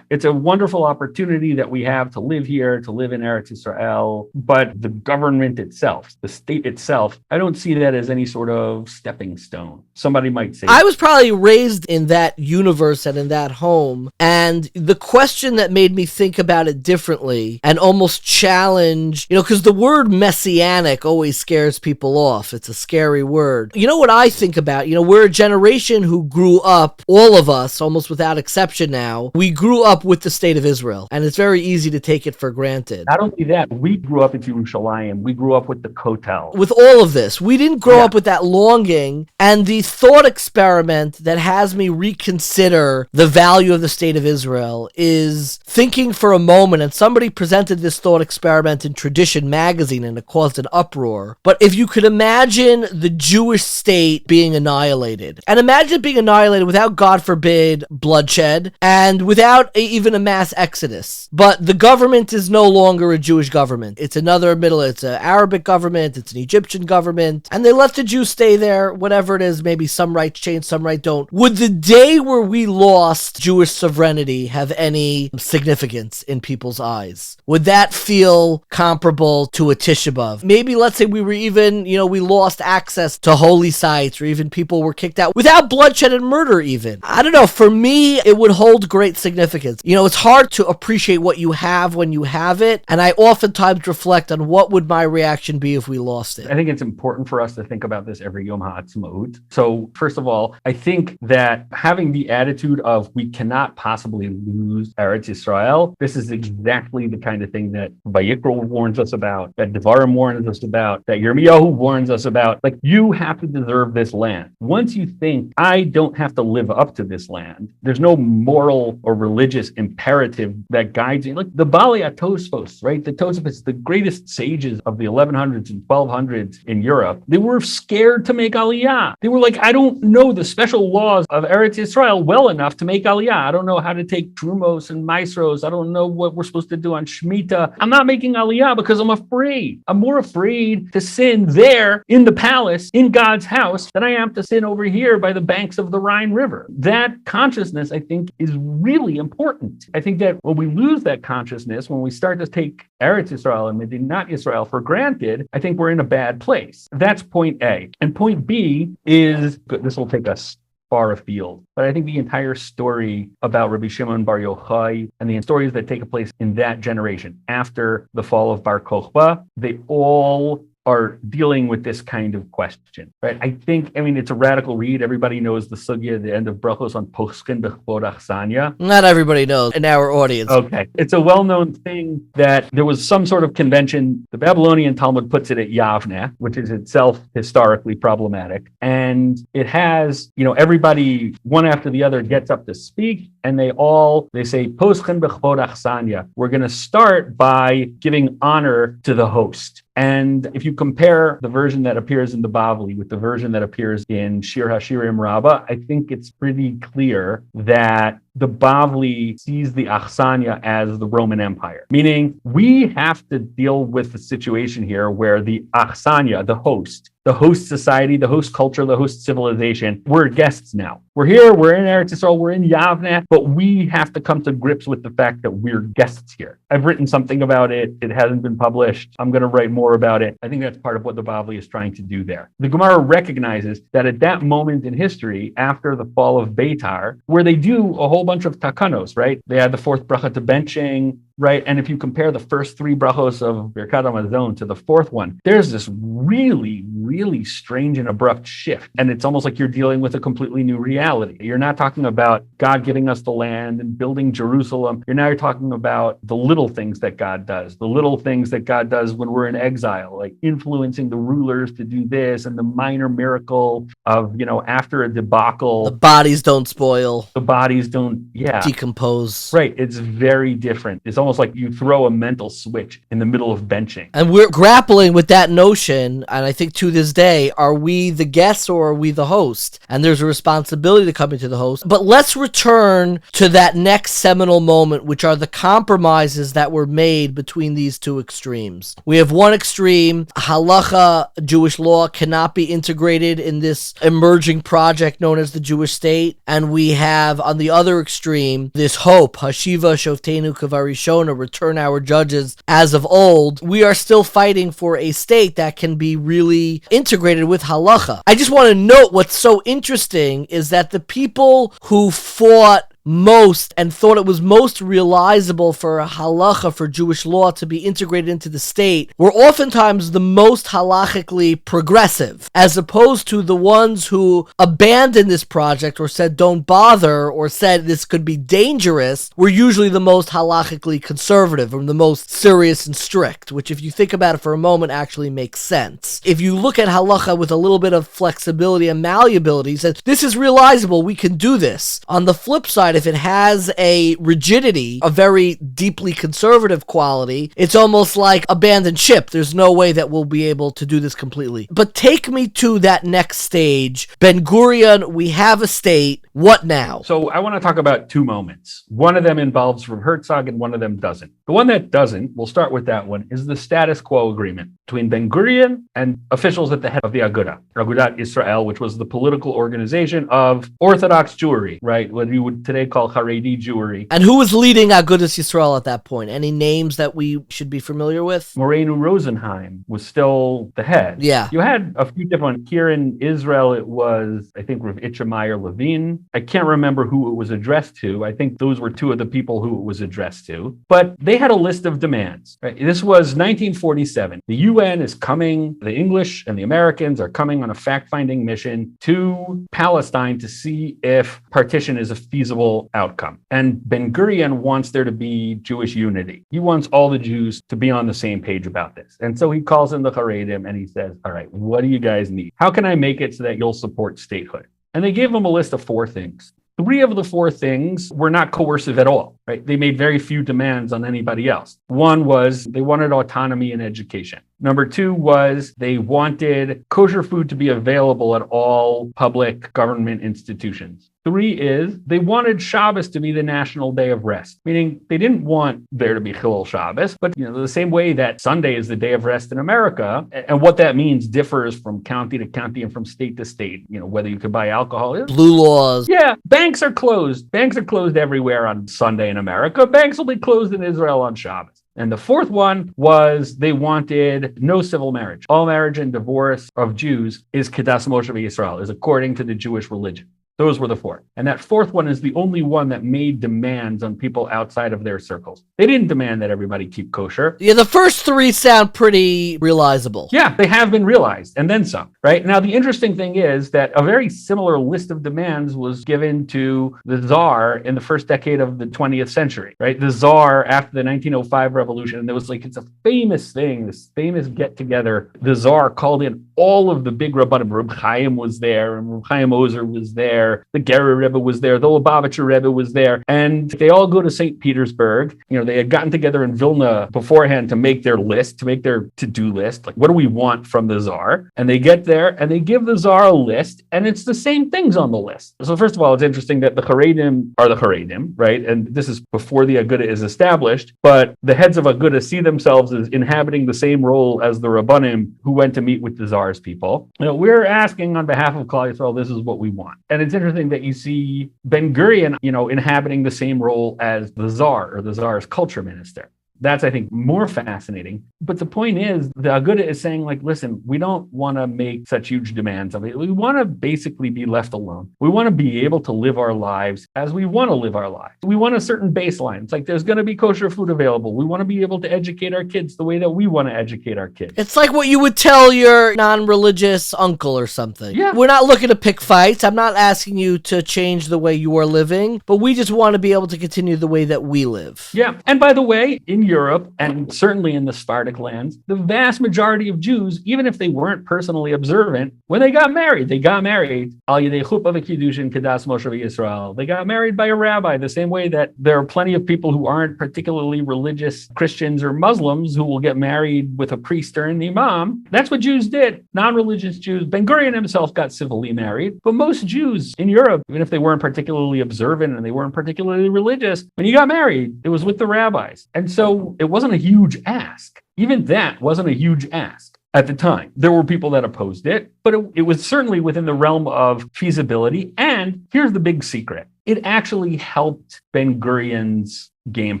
it's a wonderful opportunity that we have to live here, to live in Eretz Israel. But the government itself, the state itself, I don't see that as any sort of stepping stone. Somebody might say, I was probably raised in that universe and in that home. And the question that made me think about it differently and almost challenge, because the word messianic always scares people off. It's a scary word. What I think about, we're a generation who grew up, all of us, almost without exception now, we grew up with the state of Israel. And it's very easy to take it for granted. Not only that, we grew up in Yerushalayim. We grew up with the Kotel. With all of this, we didn't grow up with that longing. And the thought experiment that has me reconsider the value of the state of Israel is thinking for a moment, and somebody presented this thought experiment in Tradition magazine and it caused an uproar. But if you could imagine the Jewish state being annihilated, and imagine it being annihilated without, God forbid, bloodshed, and without even a mass exodus. But the government is no longer a Jewish government. It's it's an Arabic government, it's an Egyptian government, and they let the Jews stay there, whatever it is, maybe some rights change, some rights don't. Would the day where we lost Jewish sovereignty have any significance in people's eyes? Would that feel comparable to a Tisha B'Av? Maybe let's say we were even, we lost access to holy sites, or even people were kicked out without bloodshed and murder even. I don't know. For me, it would hold great significance. It's hard to appreciate what you have when you have it, and I oftentimes reflect on what would my reaction be if we lost it. I think it's important for us to think about this every Yom HaAtzmaut. So first of all, I think that having the attitude of we cannot possibly lose Eretz Yisrael, this is exactly the kind of thing that Vayikra warns us about, that Devarim warns us about, that Yirmiyahu warns us about. Like, you have to deserve this land. Once you think, I don't have to live up to this land, there's no moral or religious imperative that guides you. Like the Bali Tosfos, right? The Tosfos, the greatest sages of the 1100s and 1200s in Europe, they were scared to make Aliyah. They were like, I don't know the special laws of Eretz Yisrael well enough to make Aliyah. I don't know how to take Trumos and Maestros. I don't know what we're supposed to do on Shemitah. I'm not making Aliyah because I'm afraid. I'm more afraid to sin there in the palace, in God's house, than I am to sin over here by the banks of the Rhine River. That consciousness, I think, is really important. important. I think that when we lose that consciousness, when we start to take Eretz Yisrael and Medinat Yisrael for granted, I think we're in a bad place. That's point A. And point B is, this will take us far afield, but I think the entire story about Rabbi Shimon Bar Yochai and the stories that take place in that generation after the fall of Bar Kokhba, they all are dealing with this kind of question, right? I mean, it's a radical read. Everybody knows the sugya at the end of Brachos on Poskin B'chvod Achsanya. Not everybody knows in our audience. Okay. It's a well-known thing that there was some sort of convention. The Babylonian Talmud puts it at Yavne, which is itself historically problematic. And it has, everybody, one after the other, gets up to speak, and they say, Poskin B'chvod Achsanya. We're going to start by giving honor to the host. And if you compare the version that appears in the Bavli with the version that appears in Shir HaShirim Rabbah, I think it's pretty clear that the Bavli sees the Achsanya as the Roman Empire, meaning we have to deal with the situation here where the Achsanya, the host society, the host culture, the host civilization, we're guests now. We're here, we're in Eretz Yisrael, we're in Yavne, but we have to come to grips with the fact that we're guests here. I've written something about it. It hasn't been published. I'm going to write more about it. I think that's part of what the Bavli is trying to do there. The Gemara recognizes that at that moment in history, after the fall of Beitar, where they do a whole bunch of takanos, right? They had the fourth bracha to benching, right? And if you compare the first three brachos of Birkat HaMazon to the fourth one, there's this really, really strange and abrupt shift. And it's almost like you're dealing with a completely new reality. You're not talking about God giving us the land and building Jerusalem. You're talking about the little things that God does, the little things that God does when we're in exile, like influencing the rulers to do this, and the minor miracle of, after a debacle. The bodies don't spoil. The bodies don't, decompose. Right. It's very different. It's almost like you throw a mental switch in the middle of benching. And we're grappling with that notion, and I think to this day, are we the guest or are we the host? And there's a responsibility to come into the host. But let's return to that next seminal moment, which are the compromises that were made between these two extremes. We have one extreme, halakha, Jewish law, cannot be integrated in this emerging project known as the Jewish state. And we have, on the other extreme, this hope, Hashiva Shoftenu Kavarishona, return our judges as of old. We are still fighting for a state that can be really integrated with halakha. I just want to note what's so interesting is that the people who fought most and thought it was most realizable for a halakha, for Jewish law to be integrated into the state, were oftentimes the most halachically progressive, as opposed to the ones who abandoned this project or said don't bother or said this could be dangerous, were usually the most halachically conservative or the most serious and strict, which if you think about it for a moment actually makes sense. If you look at halakha with a little bit of flexibility and malleability, says this is realizable, we can do this. On the flip side, if it has a rigidity, a very deeply conservative quality, it's almost like abandoned ship. There's no way that we'll be able to do this completely. But take me to that next stage. Ben Gurion, we have a state. What now? So I want to talk about two moments. One of them involves Rav Herzog and one of them doesn't. The one that doesn't, we'll start with that one, is the status quo agreement between Ben Gurion and officials at the head of the Agudat Israel, which was the political organization of Orthodox Jewry, right? What you would today call Haredi Jewry. And who was leading Agudas Yisrael at that point? Any names that we should be familiar with? Morenu Rosenheim was still the head. Yeah. You had a few different, here in Israel, it was, I think, Rav Itchemeyer Levine. I can't remember who it was addressed to. I think those were two of the people who it was addressed to. But they had a list of demands. Right? This was 1947. The UN is coming, the English and the Americans are coming on a fact-finding mission to Palestine to see if partition is a feasible outcome. And Ben Gurion wants there to be Jewish unity. He wants all the Jews to be on the same page about this. And so he calls in the Haredim and he says, all right, what do you guys need? How can I make it so that you'll support statehood? And they gave him a list of 4 things. 3 of the 4 things were not coercive at all, right? They made very few demands on anybody else. One was they wanted autonomy in education, Number 2 was they wanted kosher food to be available at all public government institutions. 3 is they wanted Shabbos to be the national day of rest, meaning they didn't want there to be Chilul Shabbos, but the same way that Sunday is the day of rest in America, and what that means differs from county to county and from state to state, whether you could buy alcohol. Blue laws. Yeah, banks are closed. Banks are closed everywhere on Sunday in America. Banks will be closed in Israel on Shabbos. And the 4th one was they wanted no civil marriage. All marriage and divorce of Jews is Kedas Moshe Yisrael, is according to the Jewish religion. Those were the 4. And that 4th one is the only one that made demands on people outside of their circles. They didn't demand that everybody keep kosher. Yeah, the first 3 sound pretty realizable. Yeah, they have been realized, and then some, right? Now, the interesting thing is that a very similar list of demands was given to the Tsar in the first decade of the 20th century, right? The Tsar, after the 1905 revolution, and there was it's a famous thing, this famous get-together. The Tsar called in all of the big Rabbanim. Reb Chaim was there, and Reb Chaim Ozer was there. The Gerer Rebbe was there, the Lubavitcher Rebbe was there, and they all go to St. Petersburg. They had gotten together in Vilna beforehand to make their list, to make their to-do list. What do we want from the Tsar? And they get there and they give the Tsar a list, and it's the same things on the list. So first of all, it's interesting that the Haredim are the Haredim, right? And this is before the Aguda is established, but the heads of Aguda see themselves as inhabiting the same role as the Rabbanim who went to meet with the Tsar's people. We're asking on behalf of Klal Yisrael, this is what we want. And it's interesting that you see Ben Gurion, inhabiting the same role as the Tsar or the Tsar's culture minister. That's, I think, more fascinating. But the point is, the Aguda is saying, listen, we don't want to make such huge demands of it. We want to basically be left alone. We want to be able to live our lives as we want to live our lives. We want a certain baseline. It's there's going to be kosher food available. We want to be able to educate our kids the way that we want to educate our kids. It's like what you would tell your non-religious uncle or something. Yeah. We're not looking to pick fights. I'm not asking you to change the way you are living, but we just want to be able to continue the way that we live. Yeah. And by the way, in Europe, and certainly in the Sephardic lands, the vast majority of Jews, even if they weren't personally observant, when they got married al yedei chuppah v'kiddushin kedas Moshe Yisrael. They got married by a rabbi, the same way that there are plenty of people who aren't particularly religious Christians or Muslims who will get married with a priest or an imam. That's what Jews did. Non-religious Jews. Ben Gurion himself got civilly married, but most Jews in Europe, even if they weren't particularly observant and they weren't particularly religious, when you got married, it was with the rabbis. And so it wasn't a huge ask. Even that wasn't a huge ask at the time. There were people that opposed it, but it was certainly within the realm of feasibility. And here's the big secret. It actually helped Ben Gurion's game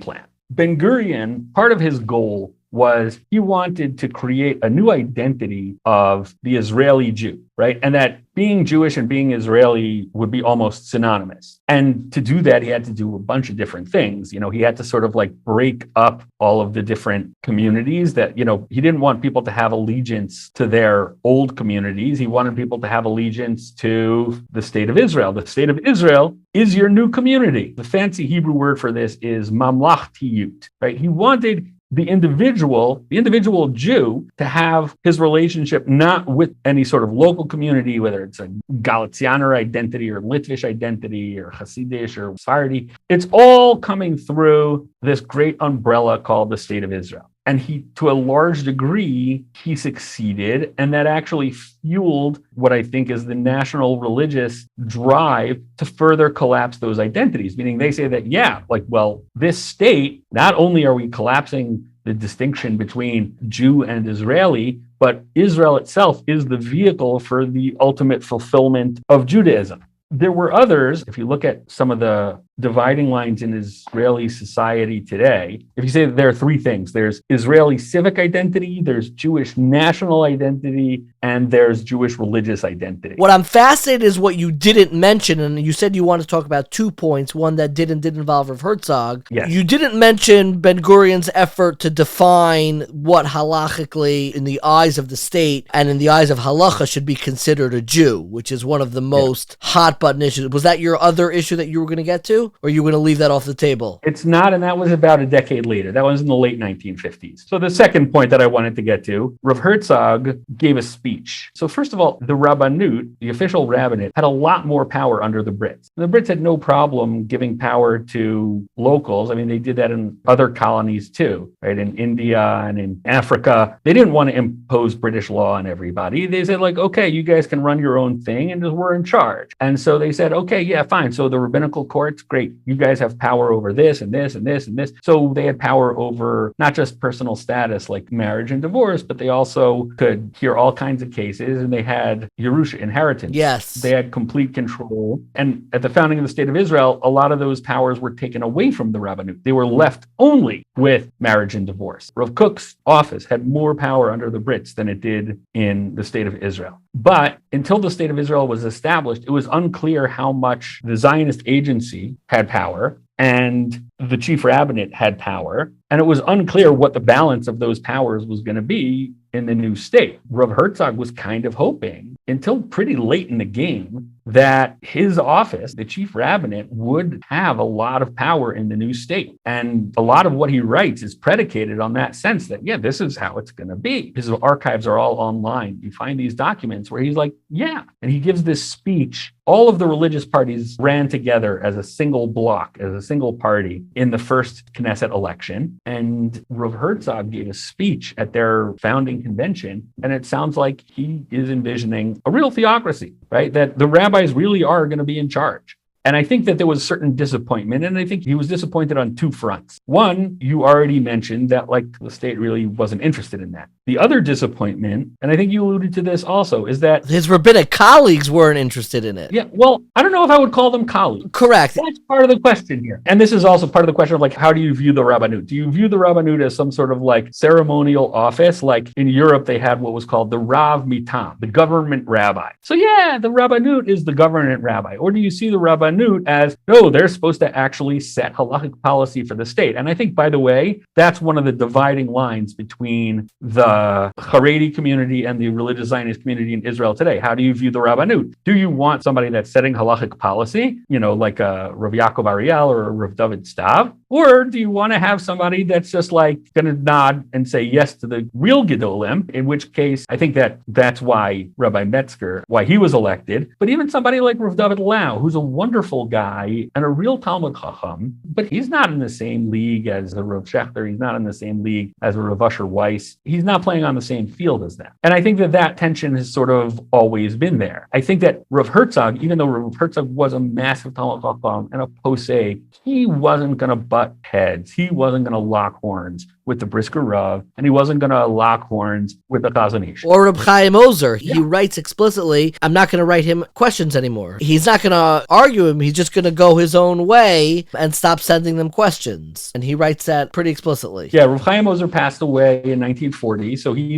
plan. Ben Gurion, part of his goal was he wanted to create a new identity of the Israeli Jew, right? And that being Jewish and being Israeli would be almost synonymous. And to do that, he had to do a bunch of different things. He had to sort of break up all of the different communities that, he didn't want people to have allegiance to their old communities. He wanted people to have allegiance to the state of Israel. The state of Israel is your new community. The fancy Hebrew word for this is mamlachtiyut, right? He wanted the individual Jew to have his relationship not with any sort of local community, whether it's a Galicianer identity or Litvish identity or Hasidish or Sephardi. It's all coming through this great umbrella called the State of Israel. And he, to a large degree, he succeeded. And that actually fueled what I think is the national religious drive to further collapse those identities. Meaning they say that, this state, not only are we collapsing the distinction between Jew and Israeli, but Israel itself is the vehicle for the ultimate fulfillment of Judaism. There were others, if you look at some of the dividing lines in Israeli society today, if you say that there are 3 things, there's Israeli civic identity, there's Jewish national identity, and there's Jewish religious identity. What I'm fascinated is what you didn't mention, and you said you wanted to talk about 2 points, one that did involve Rav Herzog. Yes. You didn't mention Ben Gurion's effort to define what halachically, in the eyes of the state and in the eyes of Halakha, should be considered a Jew, which is one of the most hot button issues. Was that your other issue that you were going to get to? to, or are you going to leave that off the table? It's not, and that was about a decade later. That was in the late 1950s. So the second point that I wanted to get to, Rav Herzog gave a speech. So first of all, the Rabbinate, the official rabbinate, had a lot more power under the Brits. The Brits had no problem giving power to locals. I mean, they did that in other colonies too, right? In India and in Africa. They didn't want to impose British law on everybody. They said, like, okay, you guys can run your own thing and just we're in charge. And so they said, okay, yeah, fine. So the rabbinical courts, great. You guys have power over this and this and this and this. So they had power over not just personal status like marriage and divorce, but they also could hear all kinds of cases, and they had Yerusha, inheritance. Yes. They had complete control. And at the founding of the state of Israel, a lot of those powers were taken away from the rabbinate. They were left only with marriage and divorce. Rav Kook's office had more power under the Brits than it did in the state of Israel. But until the state of Israel was established, it was unclear how much the Zionist agency had power and the chief rabbinate had power. And it was unclear what the balance of those powers was going to be in the new state. Rav Herzog was kind of hoping, until pretty late in the game, that his office, the chief rabbinate, would have a lot of power in the new state. And a lot of what he writes is predicated on that sense that, yeah, this is how it's going to be. His archives are all online. You find these documents where he's like, yeah. And he gives this speech. All of the religious parties ran together as a single bloc, as a single party in the first Knesset election. And Rav Herzog gave a speech at their founding convention. And it sounds like he is envisioning a real theocracy, right? That the rabbis really are going to be in charge. And I think that there was certain disappointment, and I think he was disappointed on two fronts. One, you already mentioned that like the state really wasn't interested in that. The other disappointment, and I think you alluded to this also, is that his rabbinic colleagues weren't interested in it. Yeah, well, I don't know if I would call them colleagues. Correct. That's part of the question here. And this is also part of the question of like, how do you view the rabbinate? Do you view the rabbinate as some sort of like ceremonial office? Like in Europe, they had what was called the Rav Mitam, the government rabbi. So yeah, the rabbinate is the government rabbi. Or do you see the rabbinate as, no, they're supposed to actually set halachic policy for the state? And I think, by the way, that's one of the dividing lines between the Haredi community and the religious Zionist community in Israel today. How do you view the rabbinate? Do you want somebody that's setting halachic policy, like a Rav Yaakov Ariel or a Rav David Stav? Or do you want to have somebody that's just like going to nod and say yes to the real Gedolim, in which case I think that's why Rabbi Metzger, why he was elected. But even somebody like Rav David Lau, who's a wonderful guy and a real Talmud Chacham, but he's not in the same league as the Rav Schechter. He's not in the same league as a Rav Usher Weiss. He's not playing on the same field as them. And I think that tension has sort of always been there. I think that Rav Herzog, even though Rav Herzog was a massive Talmud Chacham and a posei, he wasn't going to butt heads. He wasn't going to lock horns with the Brisker Rav, and he wasn't going to lock horns with the Chazon Ish. Or Reb Chaim Ozer. He writes explicitly, I'm not going to write him questions anymore. He's not going to argue him. He's just going to go his own way and stop sending them questions. And he writes that pretty explicitly. Yeah, Reb Chaim Ozer passed away in 1940, so he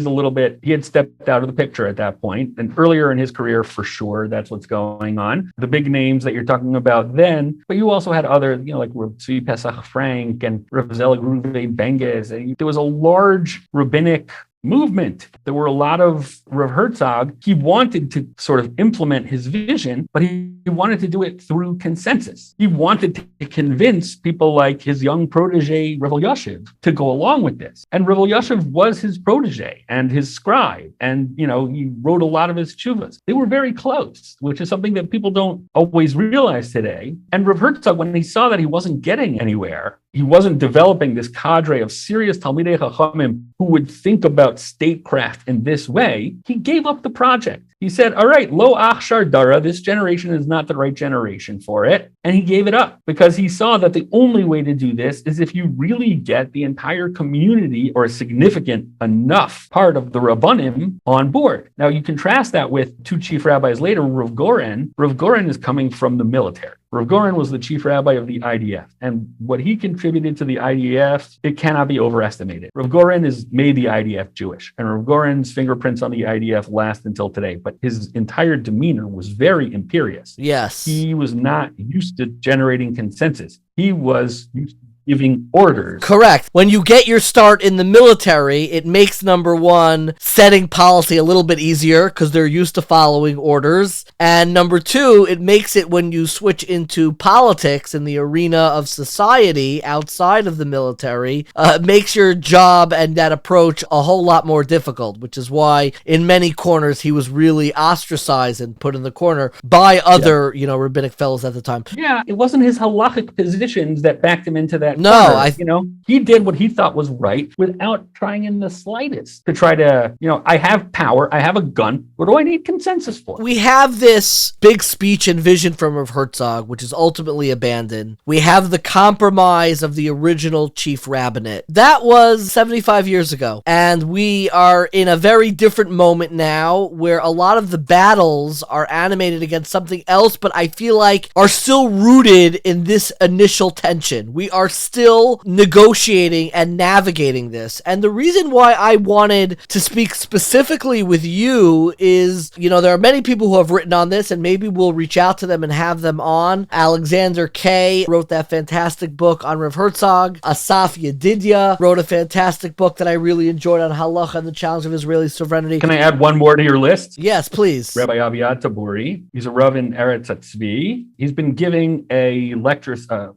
had stepped out of the picture at that point. And earlier in his career, for sure, that's what's going on. The big names that you're talking about then, but you also had other, like Reb Tzvi Pesach Frank and Reb Zelig Ruve Benges. There was a large rabbinic movement. There were a lot of Rav Herzog. He wanted to sort of implement his vision, but he wanted to do it through consensus. He wanted to convince people like his young protege, Rav Elyashiv, to go along with this. And Rav Elyashiv was his protege and his scribe. And, he wrote a lot of his tshuvas. They were very close, which is something that people don't always realize today. And Rav Herzog, when he saw that he wasn't getting anywhere, he wasn't developing this cadre of serious Talmidei Chachamim who would think about statecraft in this way, he gave up the project. He said, all right, lo achshar dara, this generation is not the right generation for it. And he gave it up because he saw that the only way to do this is if you really get the entire community or a significant enough part of the Rabbanim on board. Now, you contrast that with two chief rabbis later, Rav Goren. Rav Goren is coming from the military. Rav Goren was the chief rabbi of the IDF, and what he contributed to the IDF, it cannot be overestimated. Rav Goren has made the IDF Jewish, and Rav Goren's fingerprints on the IDF last until today, but his entire demeanor was very imperious. Yes. He was not used to generating consensus. He was used to giving orders. Correct. When you get your start in the military, it makes number one, setting policy a little bit easier because they're used to following orders. And number two, it makes it when you switch into politics in the arena of society outside of the military, makes your job and that approach a whole lot more difficult, which is why in many corners he was really ostracized and put in the corner by other, rabbinic fellows at the time. Yeah, it wasn't his halachic positions that backed him into that. No, corner. He did what he thought was right without trying in the slightest to try to, I have power, I have a gun. What do I need consensus for? We have this big speech and vision from Rav Herzog, which is ultimately abandoned. We have the compromise of the original chief rabbinate. That was 75 years ago. And we are in a very different moment now where a lot of the battles are animated against something else, but I feel like are still rooted in this initial tension. We are still negotiating and navigating this. And the reason why I wanted to speak specifically with you is, there are many people who have written on this, and maybe we'll reach out to them and have them on. Alexander K. wrote that fantastic book on Rav Herzog. Asaf Yedidia wrote a fantastic book that I really enjoyed on Halakha and the challenge of Israeli sovereignty. Can I add one more to your list? Yes, please. Rabbi Aviad Taburi. He's a Rav in Eretz Tzvi. He's been giving a lecture,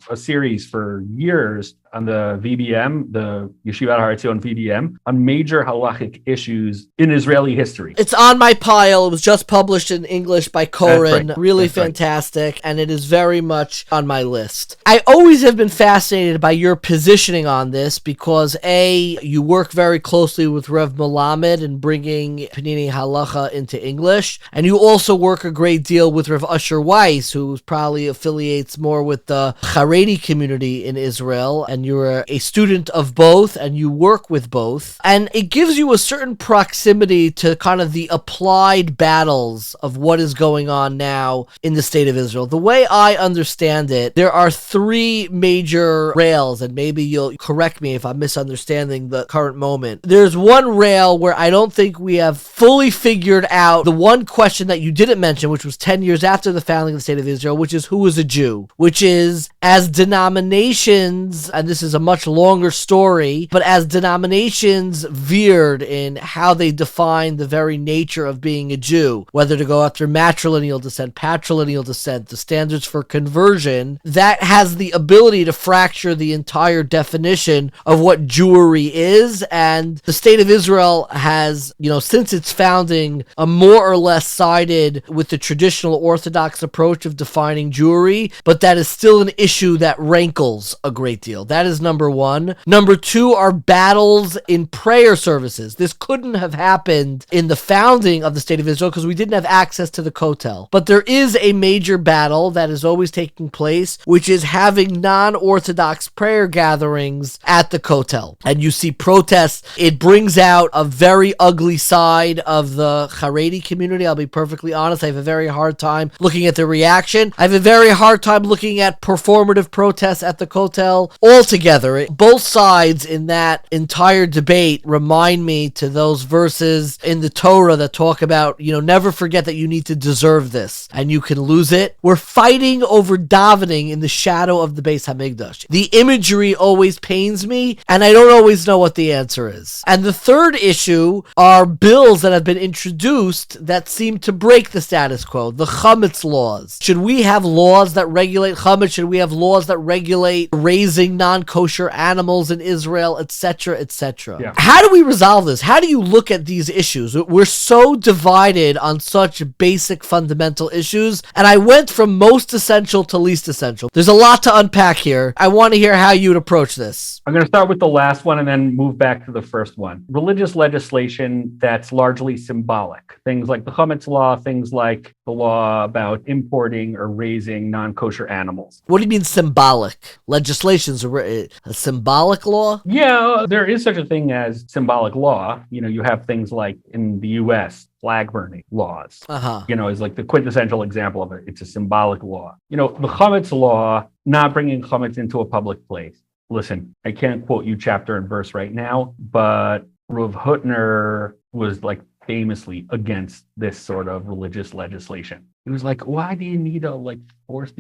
a series for years on the VBM, the Yeshiva VBM, on major halachic issues in Israeli history. It's on my pile. It was just published in English by Koren. Right. Really That's fantastic. Right. And it is very much on my list. I always have been fascinated by your positioning on this because A, you work very closely with Rev Melamed in bringing Peninei Halakha into English. And you also work a great deal with Rev Usher Weiss, who probably affiliates more with the Haredi community in Israel. And you're a student of both and you work with both. And it gives you a certain proximity to kind of the applied battles of what is going on now in the state of Israel. The way I understand it, there are three major rails, and maybe you'll correct me if I'm misunderstanding the current moment. There's one rail where I don't think we have fully figured out the one question that you didn't mention, which was 10 years after the founding of the state of Israel, which is who is a Jew? Which is, as denominations, and this is a much longer story, but as denominations veered in how they define the very nature of being a Jew, whether to go after matrilineal descent, patrilineal descent, the standards for conversion, that has the ability to fracture the entire definition of what Jewry is. And the state of Israel has, since its founding, a more or less sided with the traditional Orthodox approach of defining Jewry, but that is still an issue that rankles a great deal. That is number one. Number two are battles in prayer services. This couldn't have happened in the founding of the state of Israel because we didn't have access to the Kotel. But there is a major battle that is always taking place, which is having non-Orthodox prayer gatherings at the Kotel. And you see protests. It brings out a very ugly side of the Haredi community. I'll be perfectly honest. I have a very hard time looking at the reaction. I have a very hard time looking at performative protests at the Kotel altogether. Both sides in that entire debate remind me to those verses in the Torah that talk about, never forget that you need to deserve this and you can lose it. We're fighting over davening in the shadow of the Beis Hamikdash. The imagery always pains me and I don't always know what the answer is. And the third issue are bills that have been introduced that seem to break the status quo. The chametz laws. Should we have laws that regulate chametz? Should we have laws that regulate raising non-kosher animals in Israel, etc., etc.? Yeah. How do we resolve this? How do you look at these issues? We're so divided on such basic fundamental issues, and I went from most essential to least essential. There's a lot to unpack here. I want to hear how you would approach this. I'm going to start with the last one and then move back to the first one. Religious legislation that's largely symbolic. Things like the chametz law, things like the law about importing or raising non-kosher animals. What do you mean symbolic? Legislation's a symbolic law? Yeah, there is such a thing as symbolic law. You have things like in the U.S., flag burning laws, is like the quintessential example of it. It's a symbolic law. The chametz law, not bringing chametz into a public place. Listen, I can't quote you chapter and verse right now, but Rav Hutner was famously against this sort of religious legislation. He was like, why do you need to force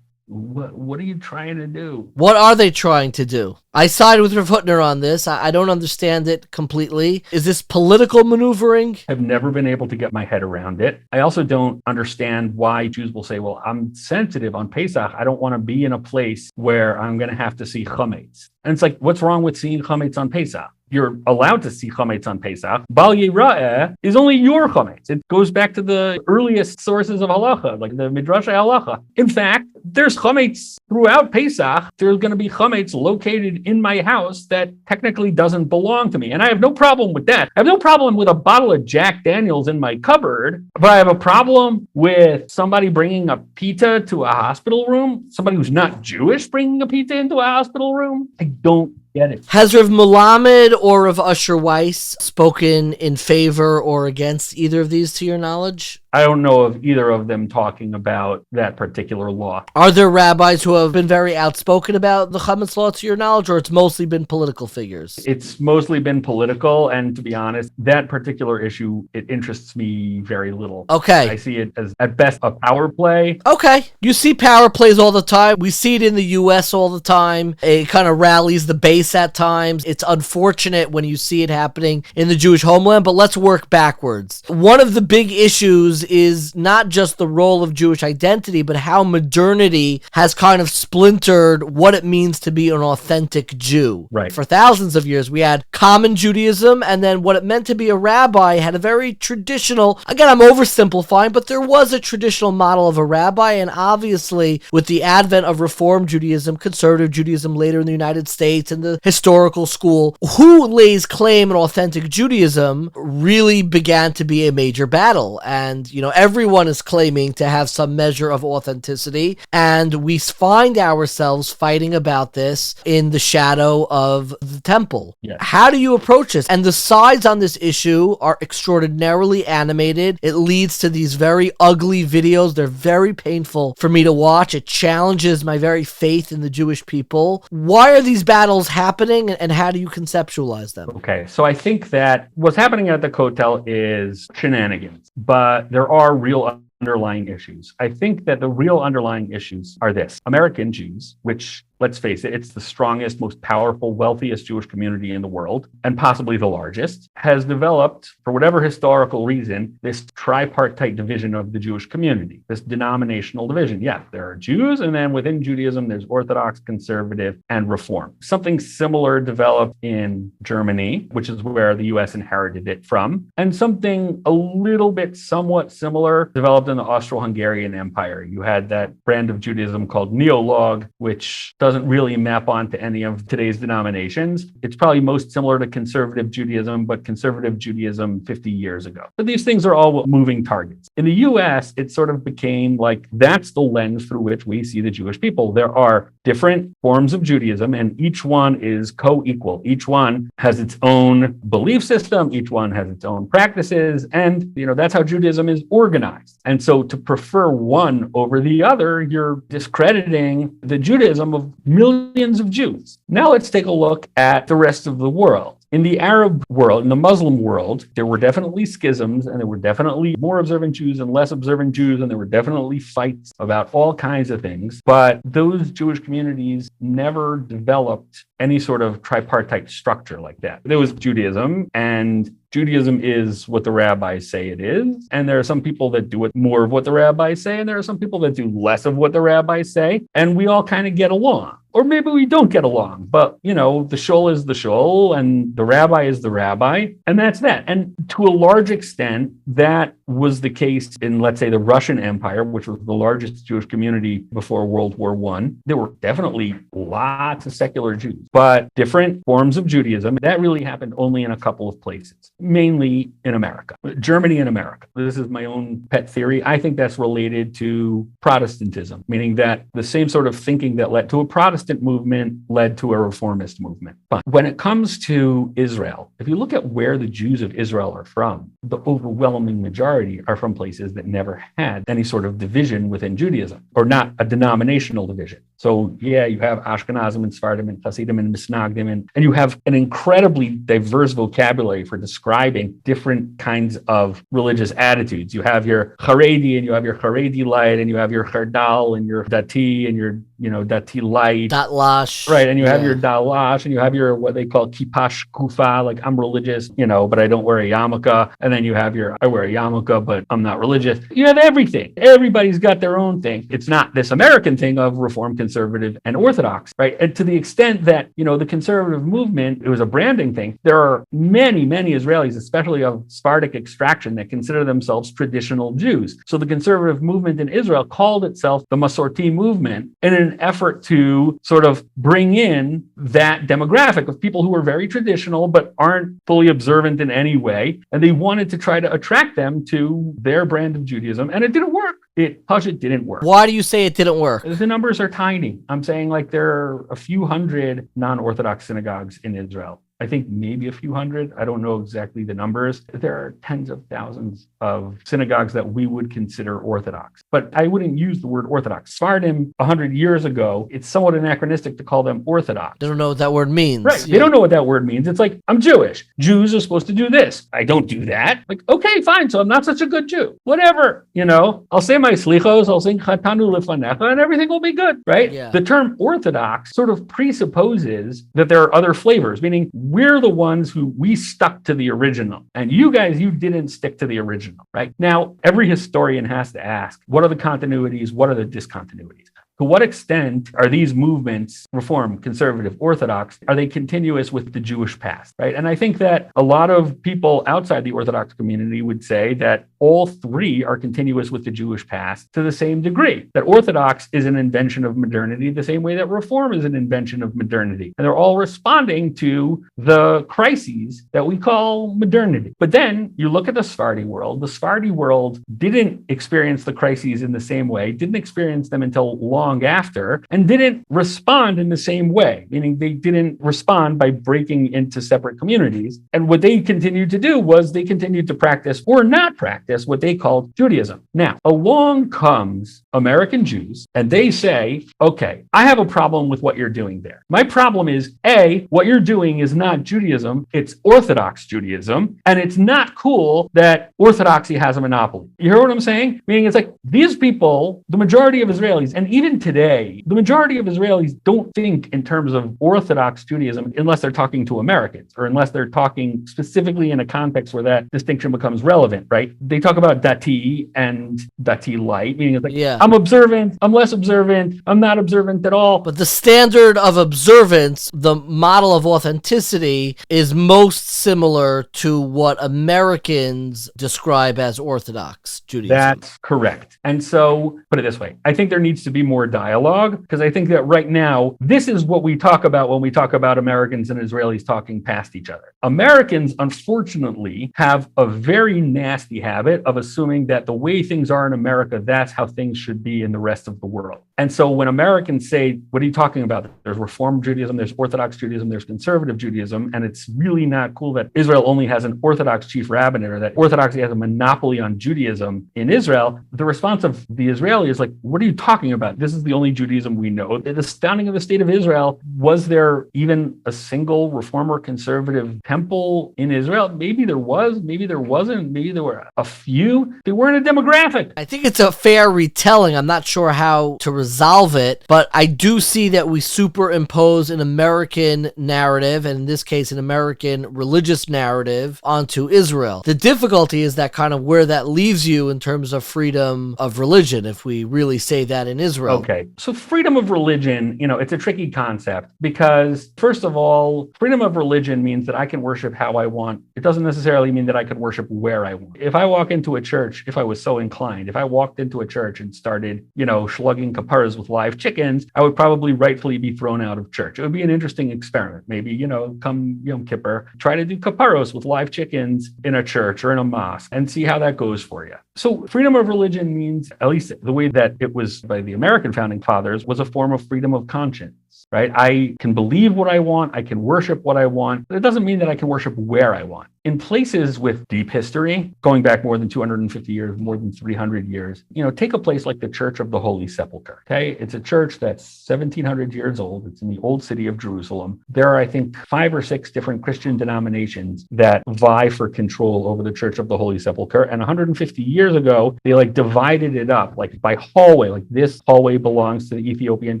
What are you trying to do? What are they trying to do? I side with Rav Hutner on this. I don't understand it completely. Is this political maneuvering? I've never been able to get my head around it. I also don't understand why Jews will say, well, I'm sensitive on Pesach. I don't want to be in a place where I'm going to have to see chametz. And it's like, what's wrong with seeing chametz on Pesach? You're allowed to see chametz on Pesach. Bal Yira'eh is only your chametz. It goes back to the earliest sources of halacha, like the Midrash Halakha. In fact, there's chametz throughout Pesach. There's going to be chametz located in my house that technically doesn't belong to me. And I have no problem with that. I have no problem with a bottle of Jack Daniels in my cupboard, but I have a problem with somebody bringing a pita to a hospital room, somebody who's not Jewish bringing a pita into a hospital room. I don't get it. Has Rav Melamed or Rav Usher Weiss spoken in favor or against either of these to your knowledge? I don't know of either of them talking about that particular law. Are there rabbis who have been very outspoken about the chametz law to your knowledge, or it's mostly been political figures? It's mostly been political, and to be honest, that particular issue, it interests me very little. Okay. I see it as, at best, a power play. Okay. You see power plays all the time. We see it in the U.S. all the time. It kind of rallies the base at times. It's unfortunate when you see it happening in the Jewish homeland, but let's work backwards. One of the big issues is not just the role of Jewish identity, but how modernity has kind of splintered what it means to be an authentic Jew. Right. For thousands of years, we had common Judaism, and then what it meant to be a rabbi had a very traditional, again, I'm oversimplifying, but there was a traditional model of a rabbi, and obviously with the advent of Reform Judaism, conservative Judaism later in the United States, and the historical school, who lays claim on authentic Judaism really began to be a major battle. And, everyone is claiming to have some measure of authenticity, and we find ourselves fighting about this in the shadow of the temple. Yes. How do you approach this? And the sides on this issue are extraordinarily animated. It leads to these very ugly videos. They're very painful for me to watch. It challenges my very faith in the Jewish people. Why are these battles happening, and how do you conceptualize them? Okay, so I think that what's happening at the Kotel is shenanigans, but there are real underlying issues. I think that the real underlying issues are this. American Jews, which, let's face it, it's the strongest, most powerful, wealthiest Jewish community in the world, and possibly the largest, has developed, for whatever historical reason, this tripartite division of the Jewish community, this denominational division. Yeah, there are Jews, and then within Judaism, there's Orthodox, Conservative, and Reform. Something similar developed in Germany, which is where the U.S. inherited it from, and something a little bit somewhat similar developed in the Austro-Hungarian Empire. You had that brand of Judaism called Neolog, which doesn't really map onto any of today's denominations. It's probably most similar to conservative Judaism, but conservative Judaism 50 years ago. But these things are all moving targets. In the US, it sort of became like that's the lens through which we see the Jewish people. There are different forms of Judaism, and each one is co-equal. Each one has its own belief system. Each one has its own practices. And, that's how Judaism is organized. And so to prefer one over the other, you're discrediting the Judaism of millions of Jews. Now let's take a look at the rest of the world. In the Arab world, in the Muslim world, there were definitely schisms, and there were definitely more observant Jews and less observant Jews, and there were definitely fights about all kinds of things. But those Jewish communities never developed any sort of tripartite structure like that. There was Judaism, and Judaism is what the rabbis say it is. And there are some people that do more of what the rabbis say, and there are some people that do less of what the rabbis say. And we all kind of get along. Or maybe we don't get along, but the shul is the shul and the rabbi is the rabbi, and that's that. And to a large extent, that was the case in, let's say, the Russian Empire, which was the largest Jewish community before World War I. There were definitely lots of secular Jews, but different forms of Judaism. That really happened only in a couple of places, mainly in America, Germany and America. This is my own pet theory. I think that's related to Protestantism, meaning that the same sort of thinking that led to a Protestant movement led to a reformist movement. But when it comes to Israel, if you look at where the Jews of Israel are from, the overwhelming majority are from places that never had any sort of division within Judaism, or not a denominational division. So yeah, you have Ashkenazim and Sephardim and Hasidim and Misnagdim, and you have an incredibly diverse vocabulary for describing different kinds of religious attitudes. You have your Haredi and you have your Haredi light, and you have your Chardal and your Dati and your Dati light. Datlash. Right, and you have your Dalash, and you have your what they call Kipash Kufa, like I'm religious, but I don't wear a yarmulke. And then you have your I wear a yarmulke, but I'm not religious. You have everything. Everybody's got their own thing. It's not this American thing of Reform, Conservative, and Orthodox, right? And to the extent that, the conservative movement, it was a branding thing. There are many, many Israelis, especially of Sephardic extraction, that consider themselves traditional Jews. So the conservative movement in Israel called itself the Masorti movement in an effort to sort of bring in that demographic of people who are very traditional but aren't fully observant in any way. And they wanted to try to attract them to their brand of Judaism. And it didn't work. It didn't work. Why do you say it didn't work? The numbers are tiny. I'm saying like there are a few hundred non-Orthodox synagogues in Israel. I think maybe a few hundred. I don't know exactly the numbers. There are tens of thousands of synagogues that we would consider Orthodox. But I wouldn't use the word Orthodox. Sephardim 100 years ago, it's somewhat anachronistic to call them Orthodox. They don't know what that word means. Right. They don't know what that word means. It's like, I'm Jewish. Jews are supposed to do this. I don't do that. Like, okay, fine. So I'm not such a good Jew. Whatever. I'll say my slichos, I'll sing chatanu lefanecha, and everything will be good. Right? Yeah. The term Orthodox sort of presupposes that there are other flavors, meaning we're the ones we stuck to the original. And you guys, you didn't stick to the original, right? Now, every historian has to ask, what are the continuities? What are the discontinuities? To what extent are these movements, Reform, Conservative, Orthodox, are they continuous with the Jewish past, right? And I think that a lot of people outside the Orthodox community would say that all three are continuous with the Jewish past to the same degree, that Orthodox is an invention of modernity the same way that Reform is an invention of modernity. And they're all responding to the crises that we call modernity. But then you look at the Sephardi world. The Sephardi world didn't experience the crises in the same way, didn't experience them until long after, and didn't respond in the same way, meaning they didn't respond by breaking into separate communities. And what they continued to do was they continued to practice or not practice what they called Judaism. Now, along comes American Jews, and they say, okay, I have a problem with what you're doing there. My problem is, A, what you're doing is not Judaism, it's Orthodox Judaism, and it's not cool that Orthodoxy has a monopoly. You hear what I'm saying? Meaning it's like these people, the majority of Israelis, and even today, the majority of Israelis don't think in terms of Orthodox Judaism unless they're talking to Americans or unless they're talking specifically in a context where that distinction becomes relevant, right? They talk about Dati and Dati light, meaning it's like, I'm observant, I'm less observant, I'm not observant at all. But the standard of observance, the model of authenticity, is most similar to what Americans describe as Orthodox Judaism. That's correct. And so, put it this way, I think there needs to be more dialogue, because I think that right now, this is what we talk about when we talk about Americans and Israelis talking past each other. Americans, unfortunately, have a very nasty habit of assuming that the way things are in America, that's how things should be in the rest of the world. And so when Americans say, what are you talking about? There's Reform Judaism, there's Orthodox Judaism, there's Conservative Judaism, and it's really not cool that Israel only has an Orthodox chief rabbinate or that Orthodoxy has a monopoly on Judaism in Israel. The response of the Israeli is like, what are you talking about? This is the only Judaism we know. At the founding of the state of Israel, was there even a single Reform or Conservative temple in Israel? Maybe there was, maybe there wasn't, maybe there were a few. They weren't a demographic. I think it's a fair retelling. I'm not sure how to resolve it, but I do see that we superimpose an American narrative, and in this case, an American religious narrative, onto Israel. The difficulty is that kind of where that leaves you in terms of freedom of religion, if we really say that in Israel. Okay. So freedom of religion, it's a tricky concept because, first of all, freedom of religion means that I can worship how I want. It doesn't necessarily mean that I could worship where I want. If I walk into a church, if I was so inclined, if I walked into a church and started, slugging kapparas with live chickens, I would probably rightfully be thrown out of church. It would be an interesting experiment. Maybe, come Yom Kippur, try to do kapparos with live chickens in a church or in a mosque and see how that goes for you. So freedom of religion means, at least the way that it was by the American founding fathers, was a form of freedom of conscience. limits, right? I can believe what I want. I can worship what I want. But it doesn't mean that I can worship where I want. In places with deep history, going back more than 250 years, more than 300 years, take a place like the Church of the Holy Sepulchre, okay? It's a church that's 1,700 years old. It's in the old city of Jerusalem. There are, I think, 5 or 6 different Christian denominations that vie for control over the Church of the Holy Sepulchre. And 150 years ago, they divided it up, by hallway. This hallway belongs to the Ethiopian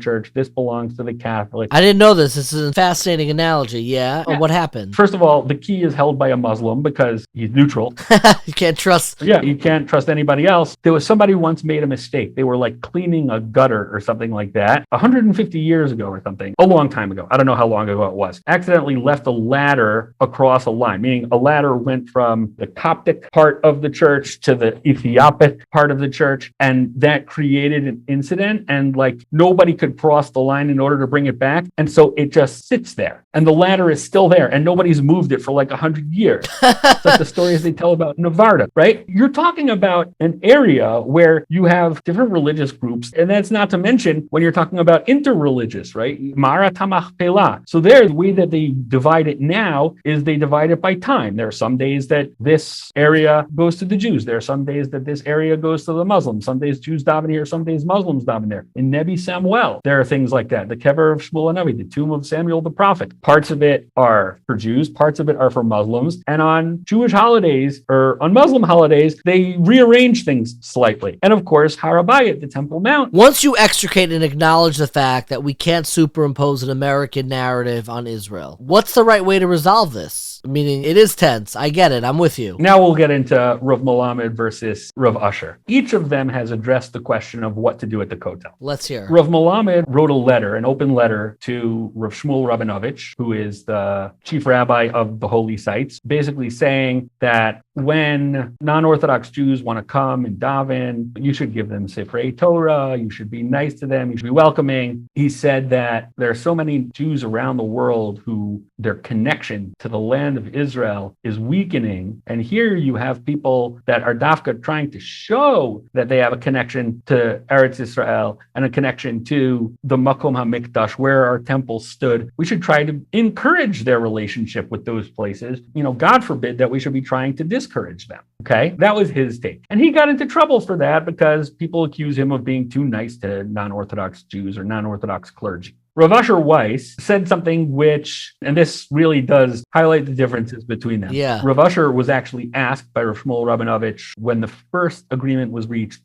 church. This belongs to the Catholic. I didn't know this. This is a fascinating analogy. Yeah. What happened? First of all, the key is held by a Muslim because he's neutral. You can't trust. Yeah, you can't trust anybody else. There was somebody who once made a mistake. They were cleaning a gutter or something like that 150 years ago or something, a long time ago. I don't know how long ago it was. Accidentally left a ladder across a line, meaning a ladder went from the Coptic part of the church to the Ethiopic part of the church. And that created an incident. And nobody could cross the line in order to bring it back. And so it just sits there. And the ladder is still there. And nobody's moved it for 100 years. It's like the stories they tell about Nevada, right? You're talking about an area where you have different religious groups. And that's not to mention when you're talking about interreligious, right? Ma'arat HaMachpelah. So there, the way that they divide it now is they divide it by time. There are some days that this area goes to the Jews. There are some days that this area goes to the Muslims. Some days Jews daven here, some days Muslims daven there. In Nebi Samuel, there are things like that. The kever of Shmuel HaNavi, the tomb of Samuel the prophet. Parts of it are for Jews, parts of it are for Muslims. And on Jewish holidays or on Muslim holidays, they rearrange things slightly. And of course, Har HaBayit, the Temple Mount. Once you extricate and acknowledge the fact that we can't superimpose an American narrative on Israel, what's the right way to resolve this? Meaning it is tense. I get it. I'm with you. Now we'll get into Rav Melamed versus Rav Usher. Each of them has addressed the question of what to do at the Kotel. Let's hear. Rav Melamed wrote a letter, an open letter to Rav Shmuel Rabinovich, who is the chief rabbi of the holy sites, basically saying that when non-Orthodox Jews want to come and daven, you should give them Sifrei Torah, you should be nice to them, you should be welcoming. He said that there are so many Jews around the world who their connection to the land of Israel is weakening. And here you have people that are dafka trying to show that they have a connection to Eretz Israel and a connection to the Makom HaMikdash, where our temple stood. We should try to encourage their relationship with those places. God forbid that we should be trying to discourage them. Okay, that was his take. And he got into trouble for that because people accuse him of being too nice to non-Orthodox Jews or non-Orthodox clergy. Rav Asher Weiss said something which, and this really does highlight the differences between them. Yeah. Rav Asher was actually asked by Rav Shmuel Rabinovich when the first agreement was reached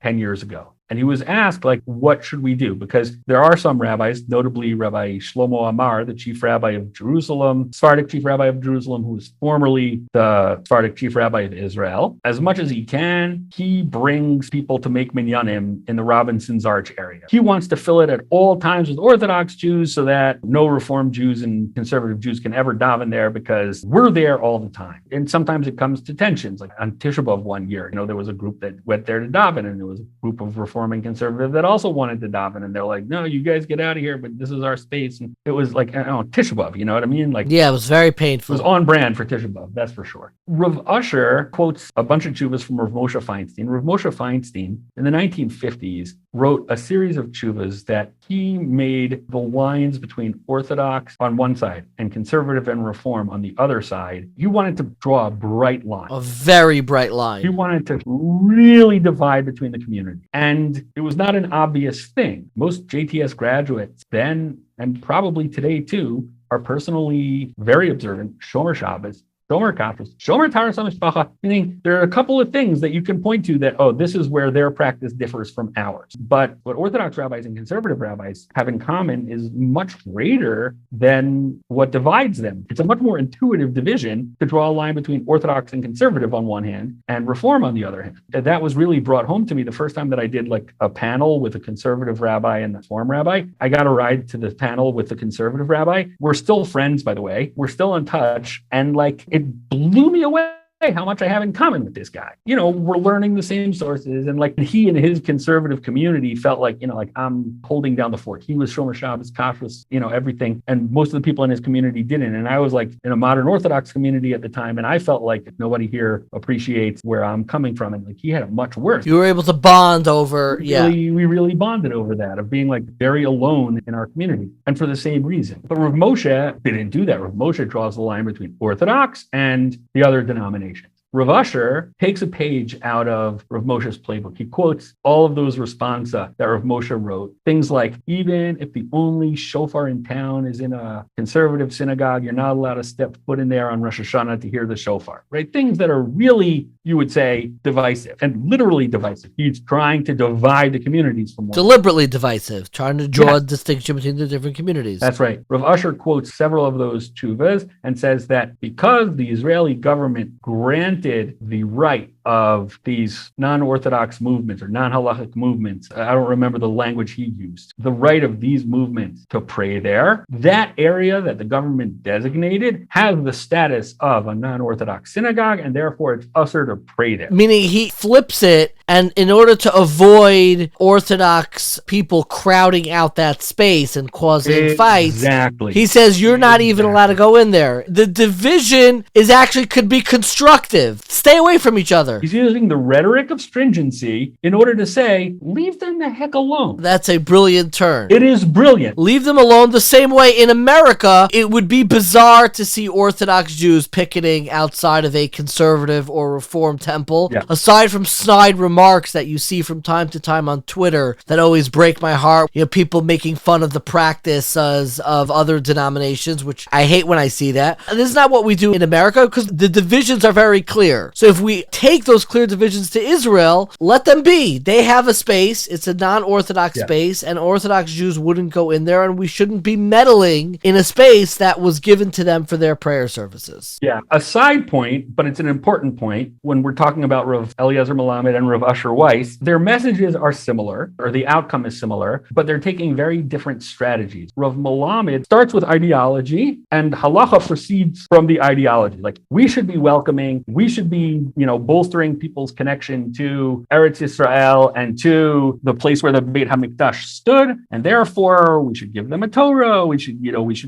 10 years ago. And he was asked, what should we do? Because there are some rabbis, notably Rabbi Shlomo Amar, the chief rabbi of Jerusalem, Sephardic chief rabbi of Jerusalem, who was formerly the Sephardic chief rabbi of Israel. As much as he can, he brings people to make minyanim in the Robinson's Arch area. He wants to fill it at all times with Orthodox Jews so that no Reform Jews and conservative Jews can ever daven there because we're there all the time. And sometimes it comes to tensions. Like on Tisha B'Av one year, there was a group that went there to daven, and there was a group of Reform and conservative that also wanted to daven, and they're like, no, you guys get out of here, but this is our space. And it was Tisha B'Av, you know what I mean? Yeah, it was very painful. It was on brand for Tisha B'Av, that's for sure. Rav Usher quotes a bunch of tshuvas from Rav Moshe Feinstein. Rav Moshe Feinstein in the 1950s wrote a series of tshuvas that he made the lines between Orthodox on one side and conservative and Reform on the other side. He wanted to draw a bright line. A very bright line. He wanted to really divide between the community. And it was not an obvious thing. Most JTS graduates then, and probably today too, are personally very observant, Shomer Shabbos, Shomer Kashrus, Shomer Taras HaMishpacha, meaning there are a couple of things that you can point to that, this is where their practice differs from ours. But what Orthodox rabbis and conservative rabbis have in common is much greater than what divides them. It's a much more intuitive division to draw a line between Orthodox and conservative on one hand and Reform on the other hand. And that was really brought home to me the first time that I did a panel with a conservative rabbi and a Reform rabbi. I got a ride to the panel with the conservative rabbi. We're still friends, by the way. We're still in touch. And it blew me away how much I have in common with this guy. We're learning the same sources. And like he and his conservative community felt like, like I'm holding down the fort. He was Shomer Shabbos, Kashrus, everything. And most of the people in his community didn't. And I was like in a modern Orthodox community at the time. And I felt like nobody here appreciates where I'm coming from. And like he had it much worse. You were able to bond over, We really bonded over that, of being like very alone in our community. And for the same reason. But Rav Moshe didn't do that. Rav Moshe draws the line between Orthodox and the other denominations. Rav Usher takes a page out of Rav Moshe's playbook. He quotes all of those responsa that Rav Moshe wrote. Things like, even if the only shofar in town is in a conservative synagogue, you're not allowed to step foot in there on Rosh Hashanah to hear the shofar, right? Things that are really, you would say, divisive and literally divisive. He's trying to divide the communities from one deliberately divisive, trying to draw a distinction between the different communities. That's right. Rav Usher quotes several of those tshuvas and says that because the Israeli government granted the right of these non-Orthodox movements or non-halachic movements, I don't remember the language he used, the right of these movements to pray there, that area that the government designated has the status of a non-Orthodox synagogue, and therefore it's usher to pray there. Meaning he flips it, and in order to avoid Orthodox people crowding out that space and causing fights, he says you're not even allowed to go in there. The division could be constructive. Stay away from each other. He's using the rhetoric of stringency in order to say, leave them the heck alone. That's a brilliant turn. It is brilliant. Leave them alone. The same way in America, it would be bizarre to see Orthodox Jews picketing outside of a conservative or reform temple. Yeah. Aside from snide remarks that you see from time to time on Twitter that always break my heart, people making fun of the practices of other denominations, which I hate when I see that. And this is not what we do in America because the divisions are very clear. So if we take those clear divisions to Israel, let them be. They have a space. It's a non-Orthodox space, and Orthodox Jews wouldn't go in there, and we shouldn't be meddling in a space that was given to them for their prayer services. Yeah, a side point, but it's an important point. When we're talking about Rav Eliezer Melamed and Rav Usher Weiss, their messages are similar, or the outcome is similar, but they're taking very different strategies. Rav Melamed starts with ideology, and halacha proceeds from the ideology. Like, we should be welcoming, we should be, bolstering people's connection to Eretz Yisrael and to the place where the Beit HaMikdash stood, and therefore we should give them a Torah, we should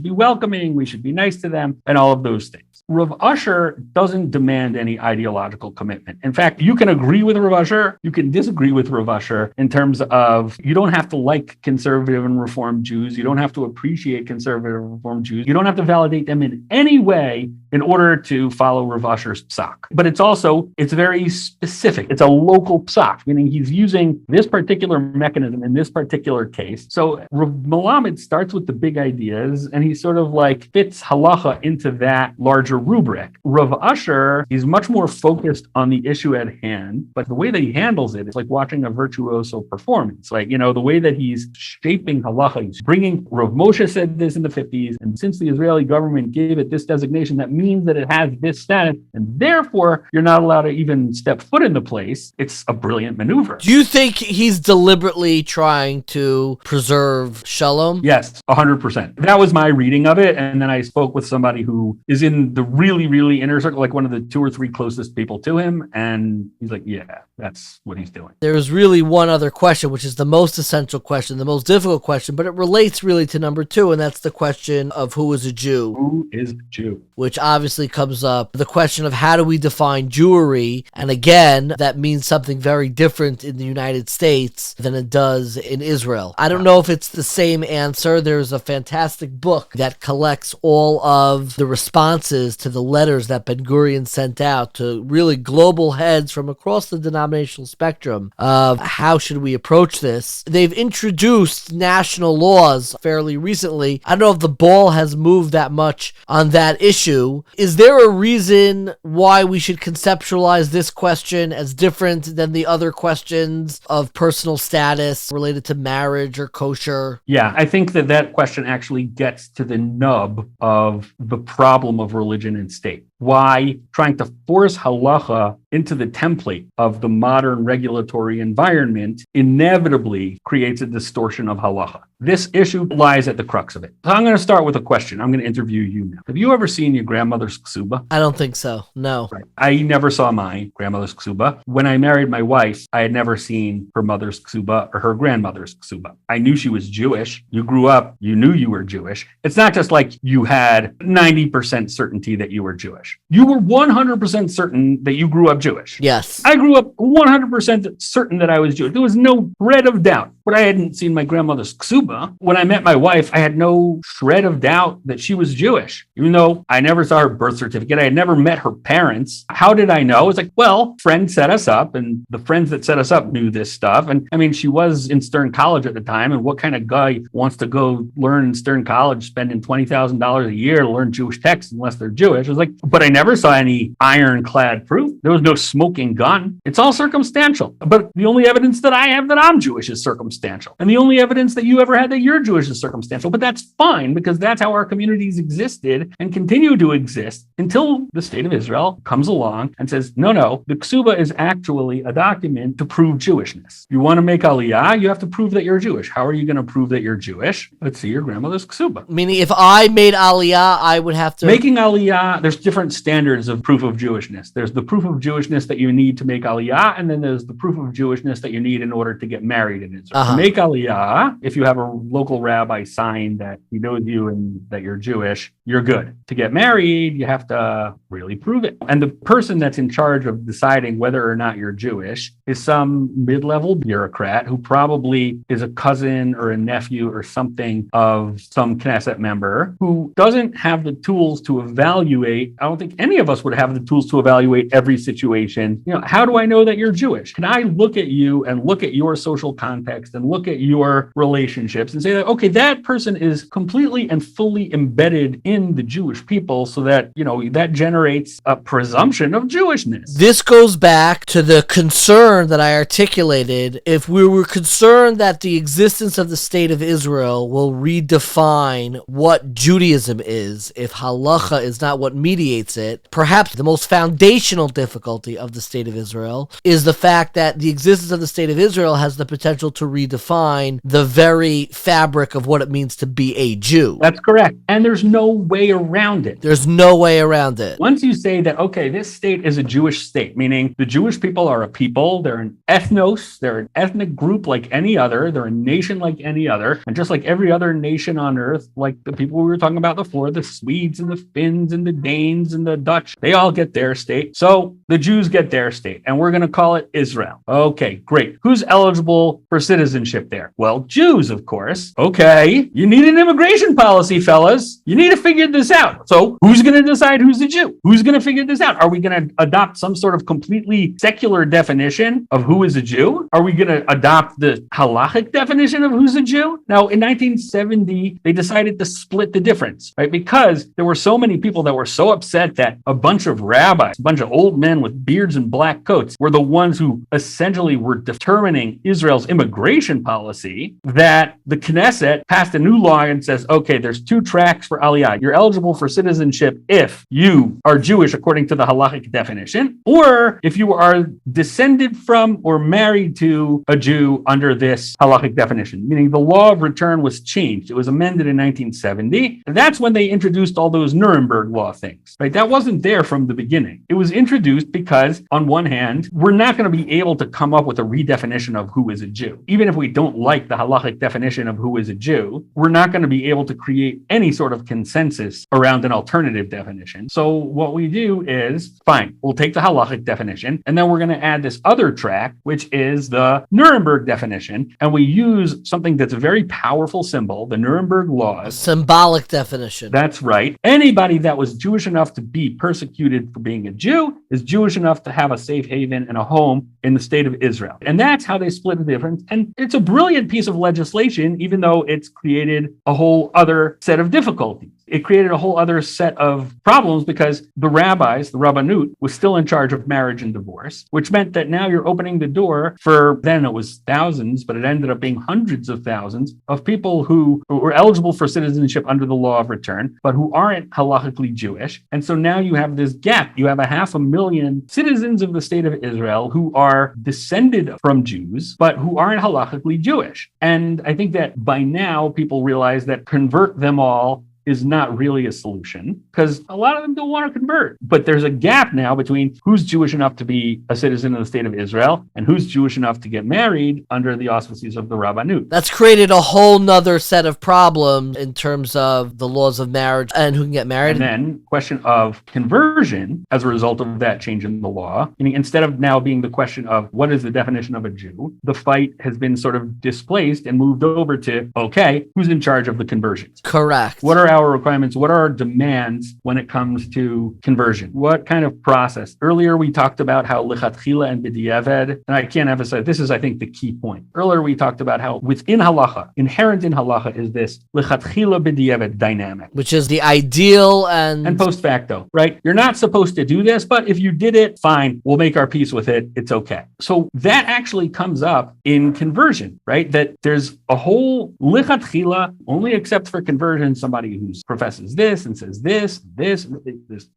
be welcoming, we should be nice to them, and all of those things. Rav Usher doesn't demand any ideological commitment. In fact, you can agree with Rav Usher, you can disagree with Rav Usher in terms of you don't have to like conservative and reform Jews, you don't have to appreciate conservative and reform Jews, you don't have to validate them in any way in order to follow Rav Usher's psak. But it's very specific. It's a local psak, meaning he's using this particular mechanism in this particular case. So Rav Melamed starts with the big ideas, and he sort of like fits halacha into that larger rubric. Rav Usher, he's much more focused on the issue at hand, but the way that he handles it is like watching a virtuoso performance. Like, the way that he's shaping halacha, he's bringing, Rav Moshe said this in the 50s, and since the Israeli government gave it this designation, that means that it has this status, and therefore you're not allowed to even step foot in the place. It's a brilliant maneuver. Do you think he's deliberately trying to preserve shalom? Yes, 100%. That was my reading of it. And then I spoke with somebody who is in the really, really inner circle, like one of the 2 or 3 closest people to him. And he's like, yeah, that's what he's doing. There's really one other question, which is the most essential question, the most difficult question, but it relates really to number 2. And that's the question of who is a Jew. Who is a Jew? Which obviously comes up the question of how do we define Jewry? And again, that means something very different in the United States than it does in Israel. I don't know if it's the same answer. There's a fantastic book that collects all of the responses to the letters that Ben-Gurion sent out to really global heads from across the denominational spectrum of how should we approach this. They've introduced national laws fairly recently. I don't know if the ball has moved that much on that issue. Is there a reason why we should conceptualize this question as different than the other questions of personal status related to marriage or kosher? Yeah, I think that question actually gets to the nub of the problem of religion and state. why trying to force halacha into the template of the modern regulatory environment inevitably creates a distortion of halacha. This issue lies at the crux of it. So I'm going to start with a question. I'm going to interview you now. Have you ever seen your grandmother's ksuba? I don't think so. No. Right. I never saw my grandmother's ksuba. When I married my wife, I had never seen her mother's ksuba or her grandmother's ksuba. I knew she was Jewish. You grew up, you knew you were Jewish. It's not just like you had 90% certainty that you were Jewish. You were 100% certain that you grew up Jewish. Yes. I grew up 100% certain that I was Jewish. There was no shred of doubt. But I hadn't seen my grandmother's ksuba. When I met my wife, I had no shred of doubt that she was Jewish. Even though I never saw her birth certificate, I had never met her parents. How did I know? It's like, well, friends set us up, and the friends that set us up knew this stuff. And I mean, she was in Stern College at the time. And what kind of guy wants to go learn in Stern College, spending $20,000 a year to learn Jewish texts unless they're Jewish? I was like, but I never saw any ironclad proof. There was no smoking gun. It's all circumstantial. But the only evidence that I have that I'm Jewish is circumstantial. And the only evidence that you ever had that you're Jewish is circumstantial. But that's fine, because that's how our communities existed and continue to exist until the state of Israel comes along and says, no, the ksuba is actually a document to prove Jewishness. You want to make aliyah, you have to prove that you're Jewish. How are you going to prove that you're Jewish? Let's see your grandmother's ksuba. Meaning if I made aliyah, I would have to... Making aliyah, there's different standards of proof of Jewishness. There's the proof of Jewishness that you need to make aliyah, and then there's the proof of Jewishness that you need in order to get married in Israel. To make aliyah, if you have a local rabbi sign that he knows you and that you're Jewish, you're good. To get married, you have to really prove it. And the person that's in charge of deciding whether or not you're Jewish is some mid-level bureaucrat who probably is a cousin or a nephew or something of some Knesset member who doesn't have the tools to evaluate. I don't think any of us would have the tools to evaluate every situation. You know, how do I know that you're Jewish? Can I look at you and look at your social context and look at your relationships and say that, okay, that person is completely and fully embedded in the Jewish people, so that, you know, that generates a presumption of Jewishness. This goes back to the concern that I articulated. If we were concerned that the existence of the state of Israel will redefine what Judaism is, if halakha is not what mediates it, perhaps the most foundational difficulty of the state of Israel is the fact that the existence of the state of Israel has the potential to redefine the very fabric of what it means to be a Jew. That's correct. And there's no way around it. There's no way around it. Once you say that, okay, this state is a Jewish state, meaning the Jewish people are a people, they're an ethnos, they're an ethnic group like any other, they're a nation like any other, and just like every other nation on earth, like the people we were talking about before, the Swedes and the Finns and the Danes and the Dutch, they all get their state. So the Jews get their state, and we're going to call it Israel. Okay, great. Who's eligible for citizenship there? Well, Jews, of course. Okay, you need an immigration policy, fellas. You need to figure this out. So who's going to decide who's a Jew? Who's going to figure this out? Are we going to adopt some sort of completely secular definition of who is a Jew? Are we going to adopt the halachic definition of who's a Jew? Now, in 1970, they decided to split the difference, right? Because there were so many people that were so upset that a bunch of rabbis, a bunch of old men with beards and black coats were the ones who essentially were determining Israel's immigration policy, that the Knesset passed a new law and says, okay, there's two tracks for aliyah. You're eligible for citizenship if you are Jewish according to the halachic definition, or if you are descended from or married to a Jew under this halachic definition, meaning the law of return was changed. It was amended in 1970. And that's when they introduced all those Nuremberg law things, right? That wasn't there from the beginning. It was introduced because, on one hand, we're not going to be able to come up with a redefinition of who is a Jew. Even if we don't like the halachic definition of who is a Jew, we're not going to be able to create any sort of consensus around an alternative definition. So what we do is, fine, we'll take the halachic definition, and then we're going to add this other track, which is the Nuremberg definition, and we use something that's a very powerful symbol, the Nuremberg laws. Symbolic definition. That's right. Anybody that was Jewish enough to be persecuted for being a Jew is Jewish enough to have a safe haven and a home in the state of Israel. And that's how they split the difference. And it's a brilliant piece of legislation, even though it's created a whole other set of difficulties. It created a whole other set of problems because the rabbis, the Rabbinate, was still in charge of marriage and divorce, which meant that now you're opening the door for, then it was thousands, but it ended up being hundreds of thousands of people who were eligible for citizenship under the law of return, but who aren't halakhically Jewish. And so now you have this gap. You have 500,000 citizens of the state of Israel who are descended from Jews, but who aren't halakhically Jewish. And I think that by now people realize that convert them all is not really a solution because a lot of them don't want to convert. But there's a gap now between who's Jewish enough to be a citizen of the state of Israel and who's Jewish enough to get married under the auspices of the Rabbinate. That's created a whole nother set of problems in terms of the laws of marriage and who can get married. And then question of conversion as a result of that change in the law. Meaning instead of now being the question of what is the definition of a Jew, the fight has been sort of displaced and moved over to, okay, who's in charge of the conversions? Correct. What are our requirements? What are our demands when it comes to conversion? What kind of process? Earlier, we talked about how lichatchila and b'diavad, and I can't emphasize, this is, I think, the key point. Earlier, we talked about how within halacha, inherent in halacha is this lichatchila b'diavad dynamic. Which is the ideal and post facto, right? You're not supposed to do this, but if you did it, fine, we'll make our peace with it. It's okay. So that actually comes up in conversion, right? That there's a whole lichatchila, only except for conversion, somebody who professes this and says this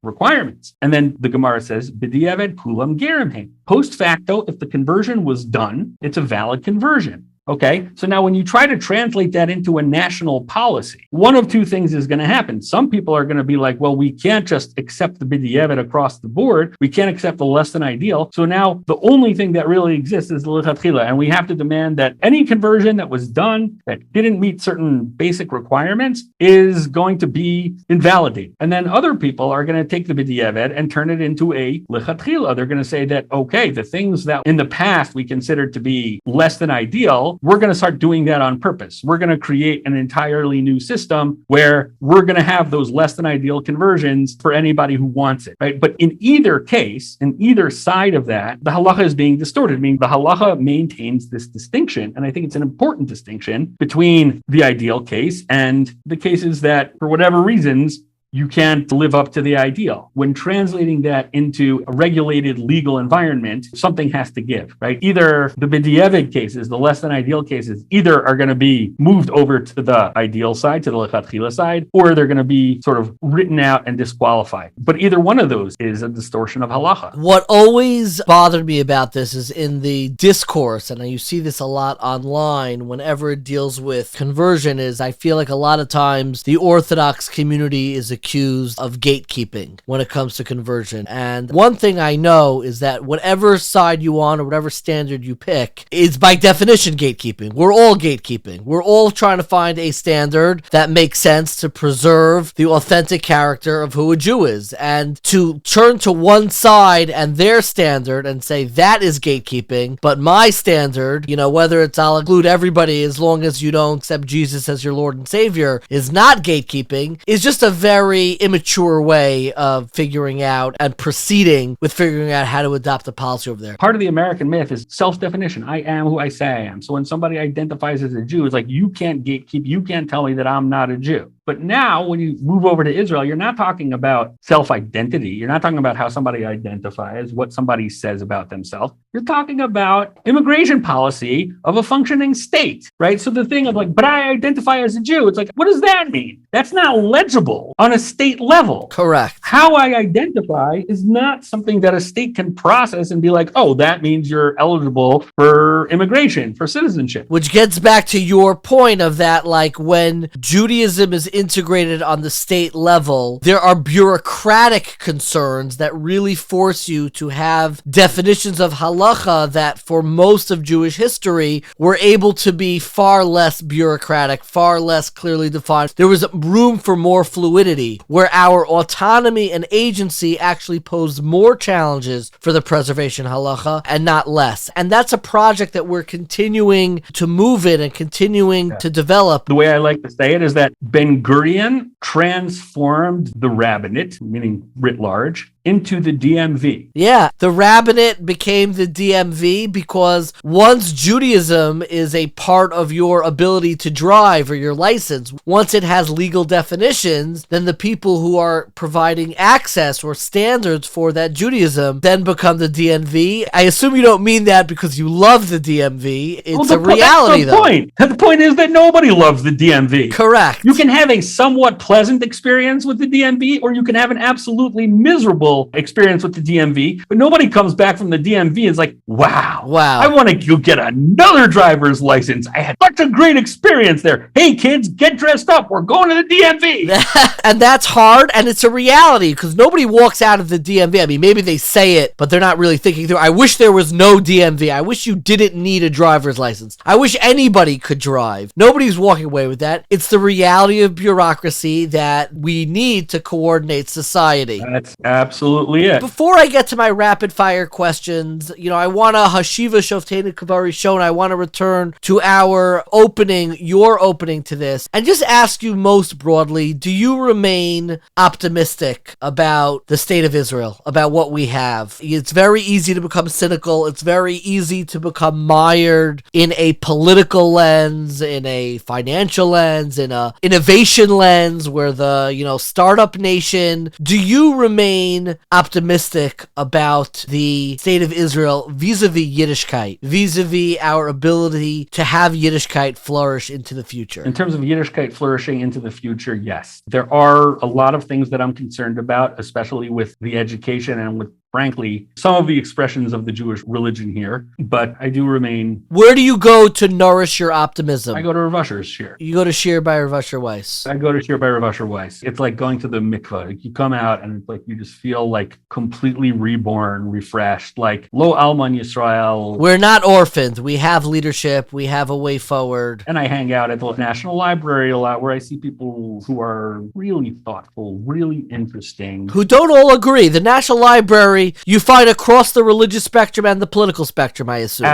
requirements. And then the Gemara says, b'diavad kulam gerim heim. Post facto, if the conversion was done, it's a valid conversion. Okay, so now when you try to translate that into a national policy, one of two things is going to happen. Some people are going to be like, well, we can't just accept the b'diavad across the board. We can't accept the less than ideal. So now the only thing that really exists is the lichatchila, and we have to demand that any conversion that was done that didn't meet certain basic requirements is going to be invalidated. And then other people are going to take the b'diavad and turn it into a lichatchila. They're going to say that, okay, the things that in the past we considered to be less than ideal, we're going to start doing that on purpose. We're going to create an entirely new system where we're going to have those less than ideal conversions for anybody who wants it, right? But in either case, in either side of that, the halacha is being distorted, meaning the halacha maintains this distinction. And I think it's an important distinction between the ideal case and the cases that, for whatever reasons, you can't live up to the ideal. When translating that into a regulated legal environment, something has to give, right? Either the b'diavad cases, the less than ideal cases, either are going to be moved over to the ideal side, to the lechatchila side, or they're going to be sort of written out and disqualified. But either one of those is a distortion of halacha. What always bothered me about this is in the discourse, and you see this a lot online whenever it deals with conversion, is I feel like a lot of times the Orthodox community is accused of gatekeeping when it comes to conversion. And one thing I know is that whatever side you on or whatever standard you pick is by definition gatekeeping. We're all gatekeeping. We're all trying to find a standard that makes sense to preserve the authentic character of who a Jew is. And to turn to one side and their standard and say that is gatekeeping, but my standard, whether it's I'll include everybody as long as you don't accept Jesus as your Lord and Savior, is not gatekeeping, is just a very immature way of figuring out and proceeding with figuring out how to adopt a policy over there. Part of the American myth is self-definition. I am who I say I am. So when somebody identifies as a Jew, it's like, you can't gatekeep, you can't tell me that I'm not a Jew. But now when you move over to Israel, you're not talking about self-identity. You're not talking about how somebody identifies, what somebody says about themselves. You're talking about immigration policy of a functioning state, right? So the thing of like, but I identify as a Jew, it's like, what does that mean? That's not legible on a state level. Correct. How I identify is not something that a state can process and be like, oh, that means you're eligible for immigration, for citizenship. Which gets back to your point of that, like when Judaism is integrated on the state level, there are bureaucratic concerns that really force you to have definitions of halacha that for most of Jewish history were able to be far less bureaucratic, far less clearly defined. There was room for more fluidity where our autonomy and agency actually posed more challenges for the preservation halacha and not less. And that's a project that we're continuing to move in and continuing to develop. The way I like to say it is that Ben Gurion transformed the rabbinate, meaning writ large, into the DMV. Yeah, the rabbinate became the DMV because once Judaism is a part of your ability to drive or your license, once it has legal definitions, then the people who are providing access or standards for that Judaism then become the DMV. I assume you don't mean that because you love the DMV. It's a reality, though. The point is that nobody loves the DMV. Correct. You can have a somewhat pleasant experience with the DMV, or you can have an absolutely miserable experience with the DMV, but nobody comes back from the DMV and is like, wow, I want to go get another driver's license. I had such a great experience there. Hey, kids, get dressed up. We're going to the DMV. And that's hard, and it's a reality because nobody walks out of the DMV. I mean, maybe they say it, but they're not really thinking through. I wish there was no DMV. I wish you didn't need a driver's license. I wish anybody could drive. Nobody's walking away with that. It's the reality of bureaucracy that we need to coordinate society. That's absolutely it. Before I get to my rapid fire questions, I want to Hashiva Shoftei Kavari show, and I want to return to your opening to this, and just ask you most broadly, do you remain optimistic about the state of Israel, about what we have? It's very easy to become cynical. It's very easy to become mired in a political lens, in a financial lens, in a innovation lens. We're the, startup nation. Do you remain optimistic about the state of Israel vis-a-vis Yiddishkeit, vis-a-vis our ability to have Yiddishkeit flourish into the future? In terms of Yiddishkeit flourishing into the future, yes. There are a lot of things that I'm concerned about, especially with the education and with, frankly, some of the expressions of the Jewish religion here, but I do remain... Where do you go to nourish your optimism? I go to Rav Usher's shir. You go to shir by Rav Usher Weiss. I go to shir by Rav Usher Weiss. It's like going to the mikveh. Like you come out and it's like you just feel like completely reborn, refreshed, like Lo Alman Yisrael. We're not orphaned. We have leadership. We have a way forward. And I hang out at the National Library a lot where I see people who are really thoughtful, really interesting. Who don't all agree. The National Library you find across the religious spectrum and the political spectrum, I assume.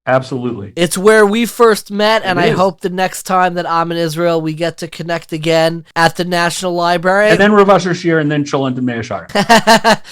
Absolutely. It's where we first met, and I hope the next time that I'm in Israel, we get to connect again at the National Library. And then Rav Usher shir, and then Cholent and Meir Shar.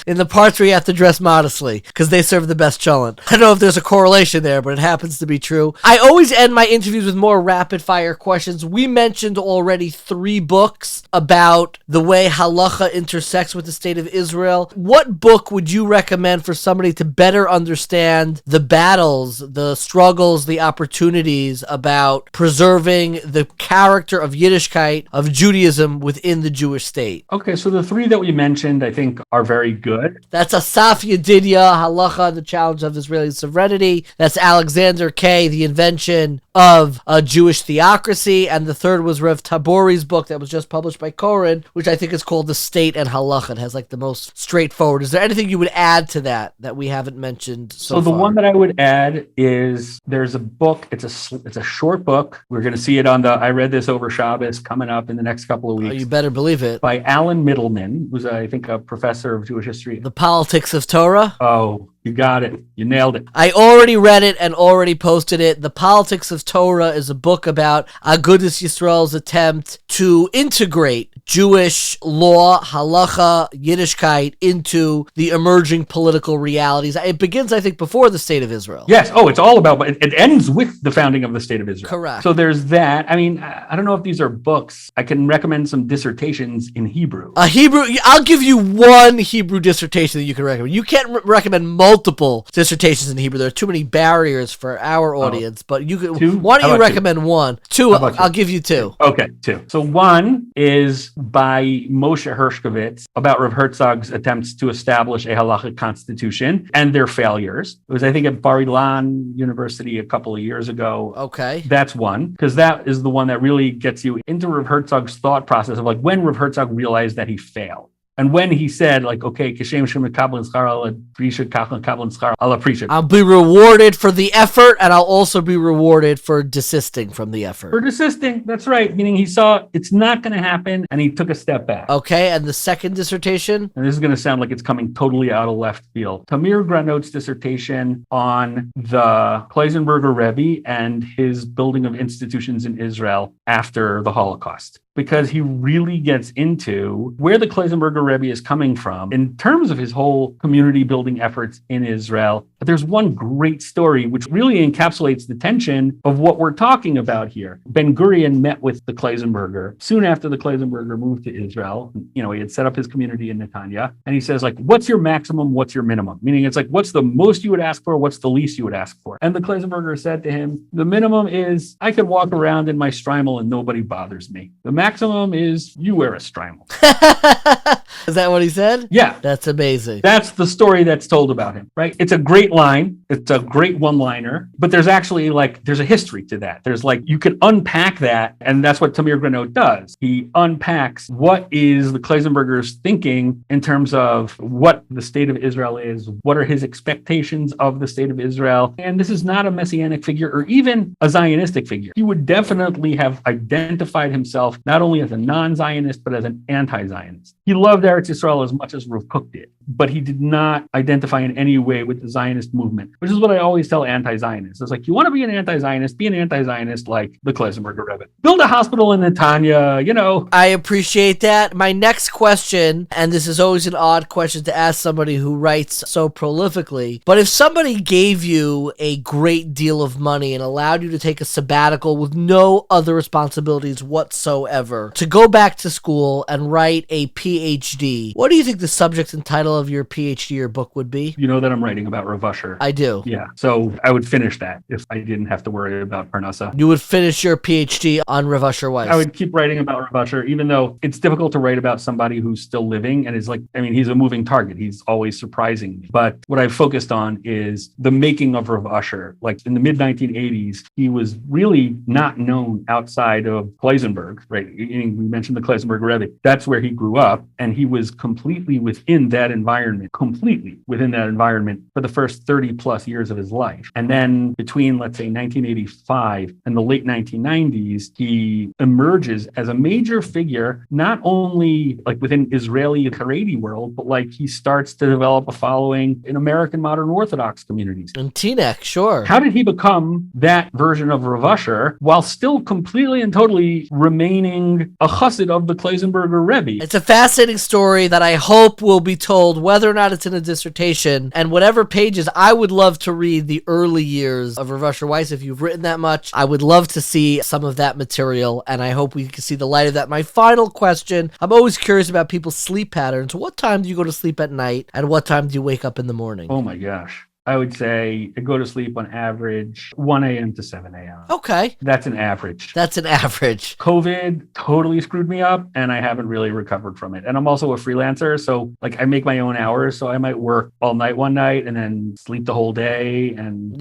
In the parts where you have to dress modestly, because they serve the best cholent. I don't know if there's a correlation there, but it happens to be true. I always end my interviews with more rapid-fire questions. We mentioned already 3 books about the way halacha intersects with the state of Israel. What book would you recommend for somebody to better understand the battles, the struggles, the opportunities about preserving the character of Yiddishkeit, of Judaism within the Jewish state? Okay, so the 3 that we mentioned, I think, are very good. That's Asaf Yedidia, Halakha, the Challenge of Israeli Sovereignty. That's Alexander K., The Invention of a Jewish Theocracy. And the third was Rev Tabori's book that was just published by Koren, which I think is called The State and Halakha. It has like the most straightforward. Is there anything you would add to that we haven't mentioned so far? So the one that I would add is there's a book. It's a short book. We're going to see it I read this over Shabbos coming up in the next couple of weeks. Oh, you better believe it. By Alan Middleman, who's I think a professor of Jewish history. The Politics of Torah? Oh, you got it. You nailed it. I already read it and already posted it. The Politics of Torah is a book about Agudas Yisrael's attempt to integrate Jewish law, halacha, Yiddishkeit into the emerging political realities. It begins, I think, before the State of Israel. Yes. Oh, it's all about, but it ends with the founding of the State of Israel. Correct. So there's that. I mean, I don't know if these are books. I can recommend some dissertations in Hebrew. I'll give you one Hebrew dissertation that you can recommend. You can't recommend multiple dissertations in Hebrew. There are too many barriers for our audience, but you could. Two? Why don't you recommend one? Two, I'll give you 2. Okay, 2. So one is by Moshe Hershkovitz about Rav Herzog's attempts to establish a halachic constitution and their failures. It was, I think, at Bar Ilan University a couple of years ago. Okay. That's one, because that is the one that really gets you into Rav Herzog's thought process of like when Rav Herzog realized that he failed. And when he said, like, okay, I'll be rewarded for the effort, and I'll also be rewarded for desisting from the effort. For desisting, that's right. Meaning he saw it's not going to happen, and he took a step back. Okay, and the second dissertation? And this is going to sound like it's coming totally out of left field. Tamir Granot's dissertation on the Kleisenberger Rebbe and his building of institutions in Israel after the Holocaust. because he really gets into where the Klausenberger Rebbe is coming from in terms of his whole community building efforts in Israel. But there's one great story which really encapsulates the tension of what we're talking about here. Ben Gurion met with the Klausenberger soon after the Klausenberger moved to Israel. He had set up his community in Netanya, and he says, like, what's your maximum? What's your minimum? Meaning it's like, what's the most you would ask for? What's the least you would ask for? And the Klausenberger said to him, the minimum is I could walk around in my shtreimel and nobody bothers me. The maximum is you wear a shtreimel. Is that what he said? Yeah. That's amazing. That's the story that's told about him, right? It's a great line. It's a great one-liner, but there's actually there's a history to that. There's you can unpack that, and that's what Tamir Granot does. He unpacks what is the Klausenberger's thinking in terms of what the state of Israel is, what are his expectations of the state of Israel, and this is not a messianic figure or even a Zionistic figure. He would definitely have identified himself not only as a non-Zionist, but as an anti-Zionist. He loved Eretz Yisrael as much as Rav Kook did, but he did not identify in any way with the Zionist movement, which is what I always tell anti-Zionists. It's like, you want to be an anti-Zionist like the Klausenberger Rebbe. Build a hospital in Netanya, I appreciate that. My next question, and this is always an odd question to ask somebody who writes so prolifically, but if somebody gave you a great deal of money and allowed you to take a sabbatical with no other responsibilities whatsoever, to go back to school and write a PhD, what do you think the subject and title of your PhD or book would be? You know that I'm writing about Rav Usher. I do. Yeah. So I would finish that if I didn't have to worry about Parnassa. You would finish your PhD on Rav Usher Weiss. I would keep writing about Rav Usher, even though it's difficult to write about somebody who's still living and is he's a moving target. He's always surprising me. But what I've focused on is the making of Rav Usher. In the mid-1980s, he was really not known outside of Klausenberg, right? We mentioned the Klausenberg Rebbe. That's where he grew up, and he was completely within that environment for the first 30 plus years of his life. And then between, let's say, 1985 and the late 1990s, he emerges as a major figure, not only within Israeli Haredi world, but he starts to develop a following in American modern Orthodox communities. And Teaneck, sure. How did he become that version of Rav Usher while still completely and totally remaining a chassid of the Klausenberger Rebbe? It's a fascinating story that I hope will be told, whether or not it's in a dissertation, and whatever pages. I would love to read the early years of Rav Usher Weiss. If you've written that much, I would love to see some of that material, and I hope we can see the light of that. My final question, I'm always curious about people's sleep patterns. What time do you go to sleep at night, and what time do you wake up in the morning? Oh my gosh. I would say I go to sleep on average 1 a.m. to 7 a.m. Okay. That's an average. COVID totally screwed me up, and I haven't really recovered from it. And I'm also a freelancer, so I make my own hours, so I might work all night one night and then sleep the whole day, and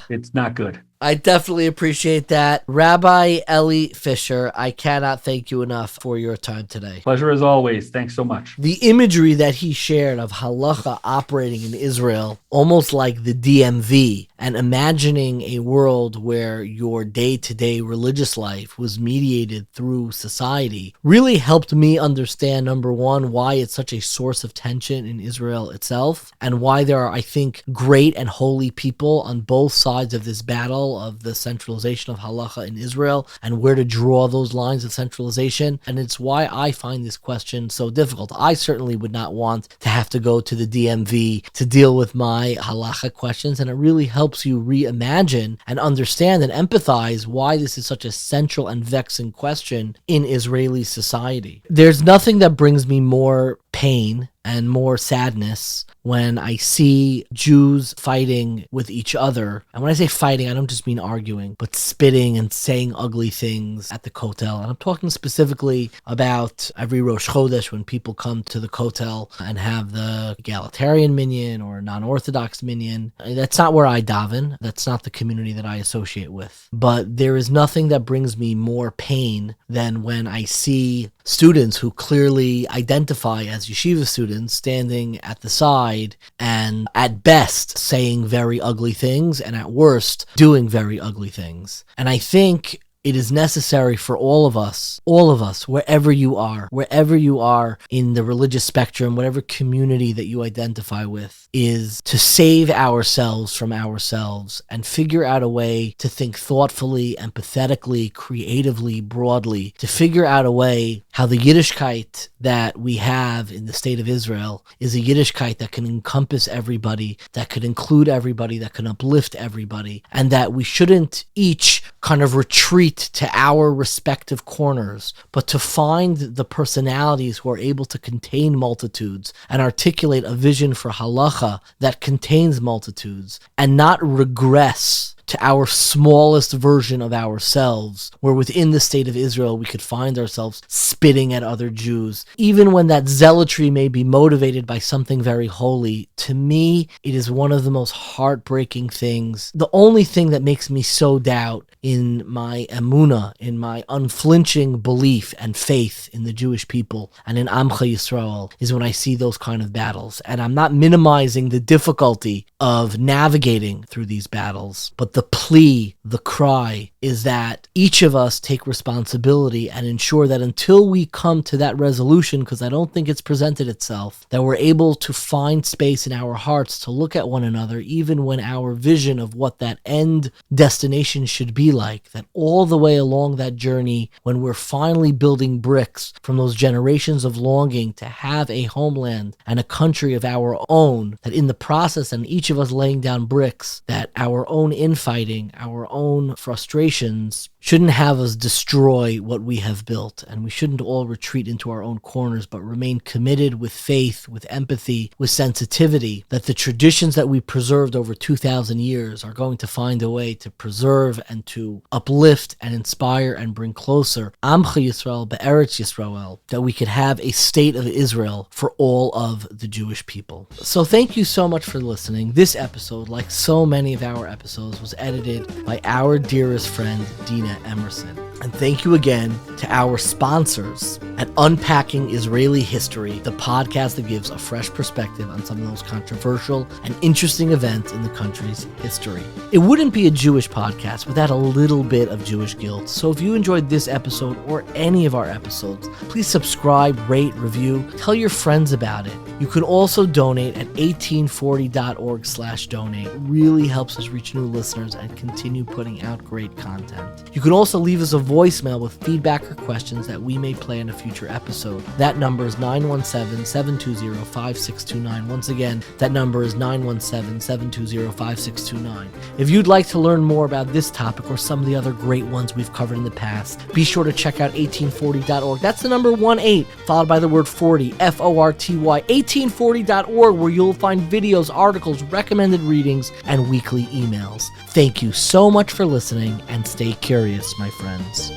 it's not good. I definitely appreciate that. Rabbi Elli Fischer, I cannot thank you enough for your time today. Pleasure as always. Thanks so much. The imagery that he shared of Halakha operating in Israel, almost like the DMV, and imagining a world where your day-to-day religious life was mediated through society, really helped me understand, number one, why it's such a source of tension in Israel itself, and why there are, I think, great and holy people on both sides of this battle of the centralization of halacha in Israel and where to draw those lines of centralization. And it's why I find this question so difficult. I certainly would not want to have to go to the DMV to deal with my halacha questions, and it really helps you reimagine and understand and empathize why this is such a central and vexing question in Israeli society. There's nothing that brings me more pain and more sadness when I see Jews fighting with each other. And when I say fighting, I don't just mean arguing, but spitting and saying ugly things at the Kotel. And I'm talking specifically about every Rosh Chodesh when people come to the Kotel and have the egalitarian minyan or non-Orthodox minyan. That's not where I daven. That's not the community that I associate with. But there is nothing that brings me more pain than when I see students who clearly identify as yeshiva students standing at the side and at best saying very ugly things and at worst doing very ugly things. And I think it is necessary for all of us, wherever you are in the religious spectrum, whatever community that you identify with, is to save ourselves from ourselves and figure out a way to think thoughtfully, empathetically, creatively, broadly, to figure out a way how the Yiddishkeit that we have in the state of Israel is a Yiddishkeit that can encompass everybody, that could include everybody, that can uplift everybody, and that we shouldn't each kind of retreat to our respective corners, but to find the personalities who are able to contain multitudes and articulate a vision for halacha that contains multitudes, and not regress to our smallest version of ourselves, where within the state of Israel we could find ourselves spitting at other Jews. Even when that zealotry may be motivated by something very holy, to me, it is one of the most heartbreaking things. The only thing that makes me so doubt in my emunah, in my unflinching belief and faith in the Jewish people and in Amcha Yisrael, is when I see those kind of battles. And I'm not minimizing the difficulty of navigating through these battles, but the plea, the cry, is that each of us take responsibility and ensure that until we come to that resolution, because I don't think it's presented itself, that we're able to find space in our hearts to look at one another, even when our vision of what that end destination should be like, that all the way along that journey, when we're finally building bricks from those generations of longing to have a homeland and a country of our own, that in the process, and each of us laying down bricks, that our own infighting, our own frustrations shouldn't have us destroy what we have built, and we shouldn't all retreat into our own corners, but remain committed with faith, with empathy, with sensitivity, that the traditions that we preserved over 2,000 years are going to find a way to preserve and to uplift and inspire and bring closer Amcha Yisrael Be'eretz Yisrael, that we could have a state of Israel for all of the Jewish people. So thank you so much for listening. This episode, like so many of our episodes, was edited by our dearest friend Dina Emerson. And thank you again to our sponsors at Unpacking Israeli History, the podcast that gives a fresh perspective on some of the most controversial and interesting events in the country's history. It wouldn't be a Jewish podcast without a little bit of Jewish guilt. So if you enjoyed this episode or any of our episodes, please subscribe, rate, review, tell your friends about it. You could also donate at 1840.org/donate. It really helps us reach new listeners and continue putting out great content. You can also leave us a voicemail with feedback or questions that we may play in a future episode. That number is 917-720-5629. Once again, that number is 917-720-5629. If you'd like to learn more about this topic or some of the other great ones we've covered in the past, be sure to check out 1840.org. That's the number 18, followed by the word 40, Forty, 1840.org, where you'll find videos, articles, recommended readings, and weekly emails. Thank you so much for listening, and stay curious, my friends.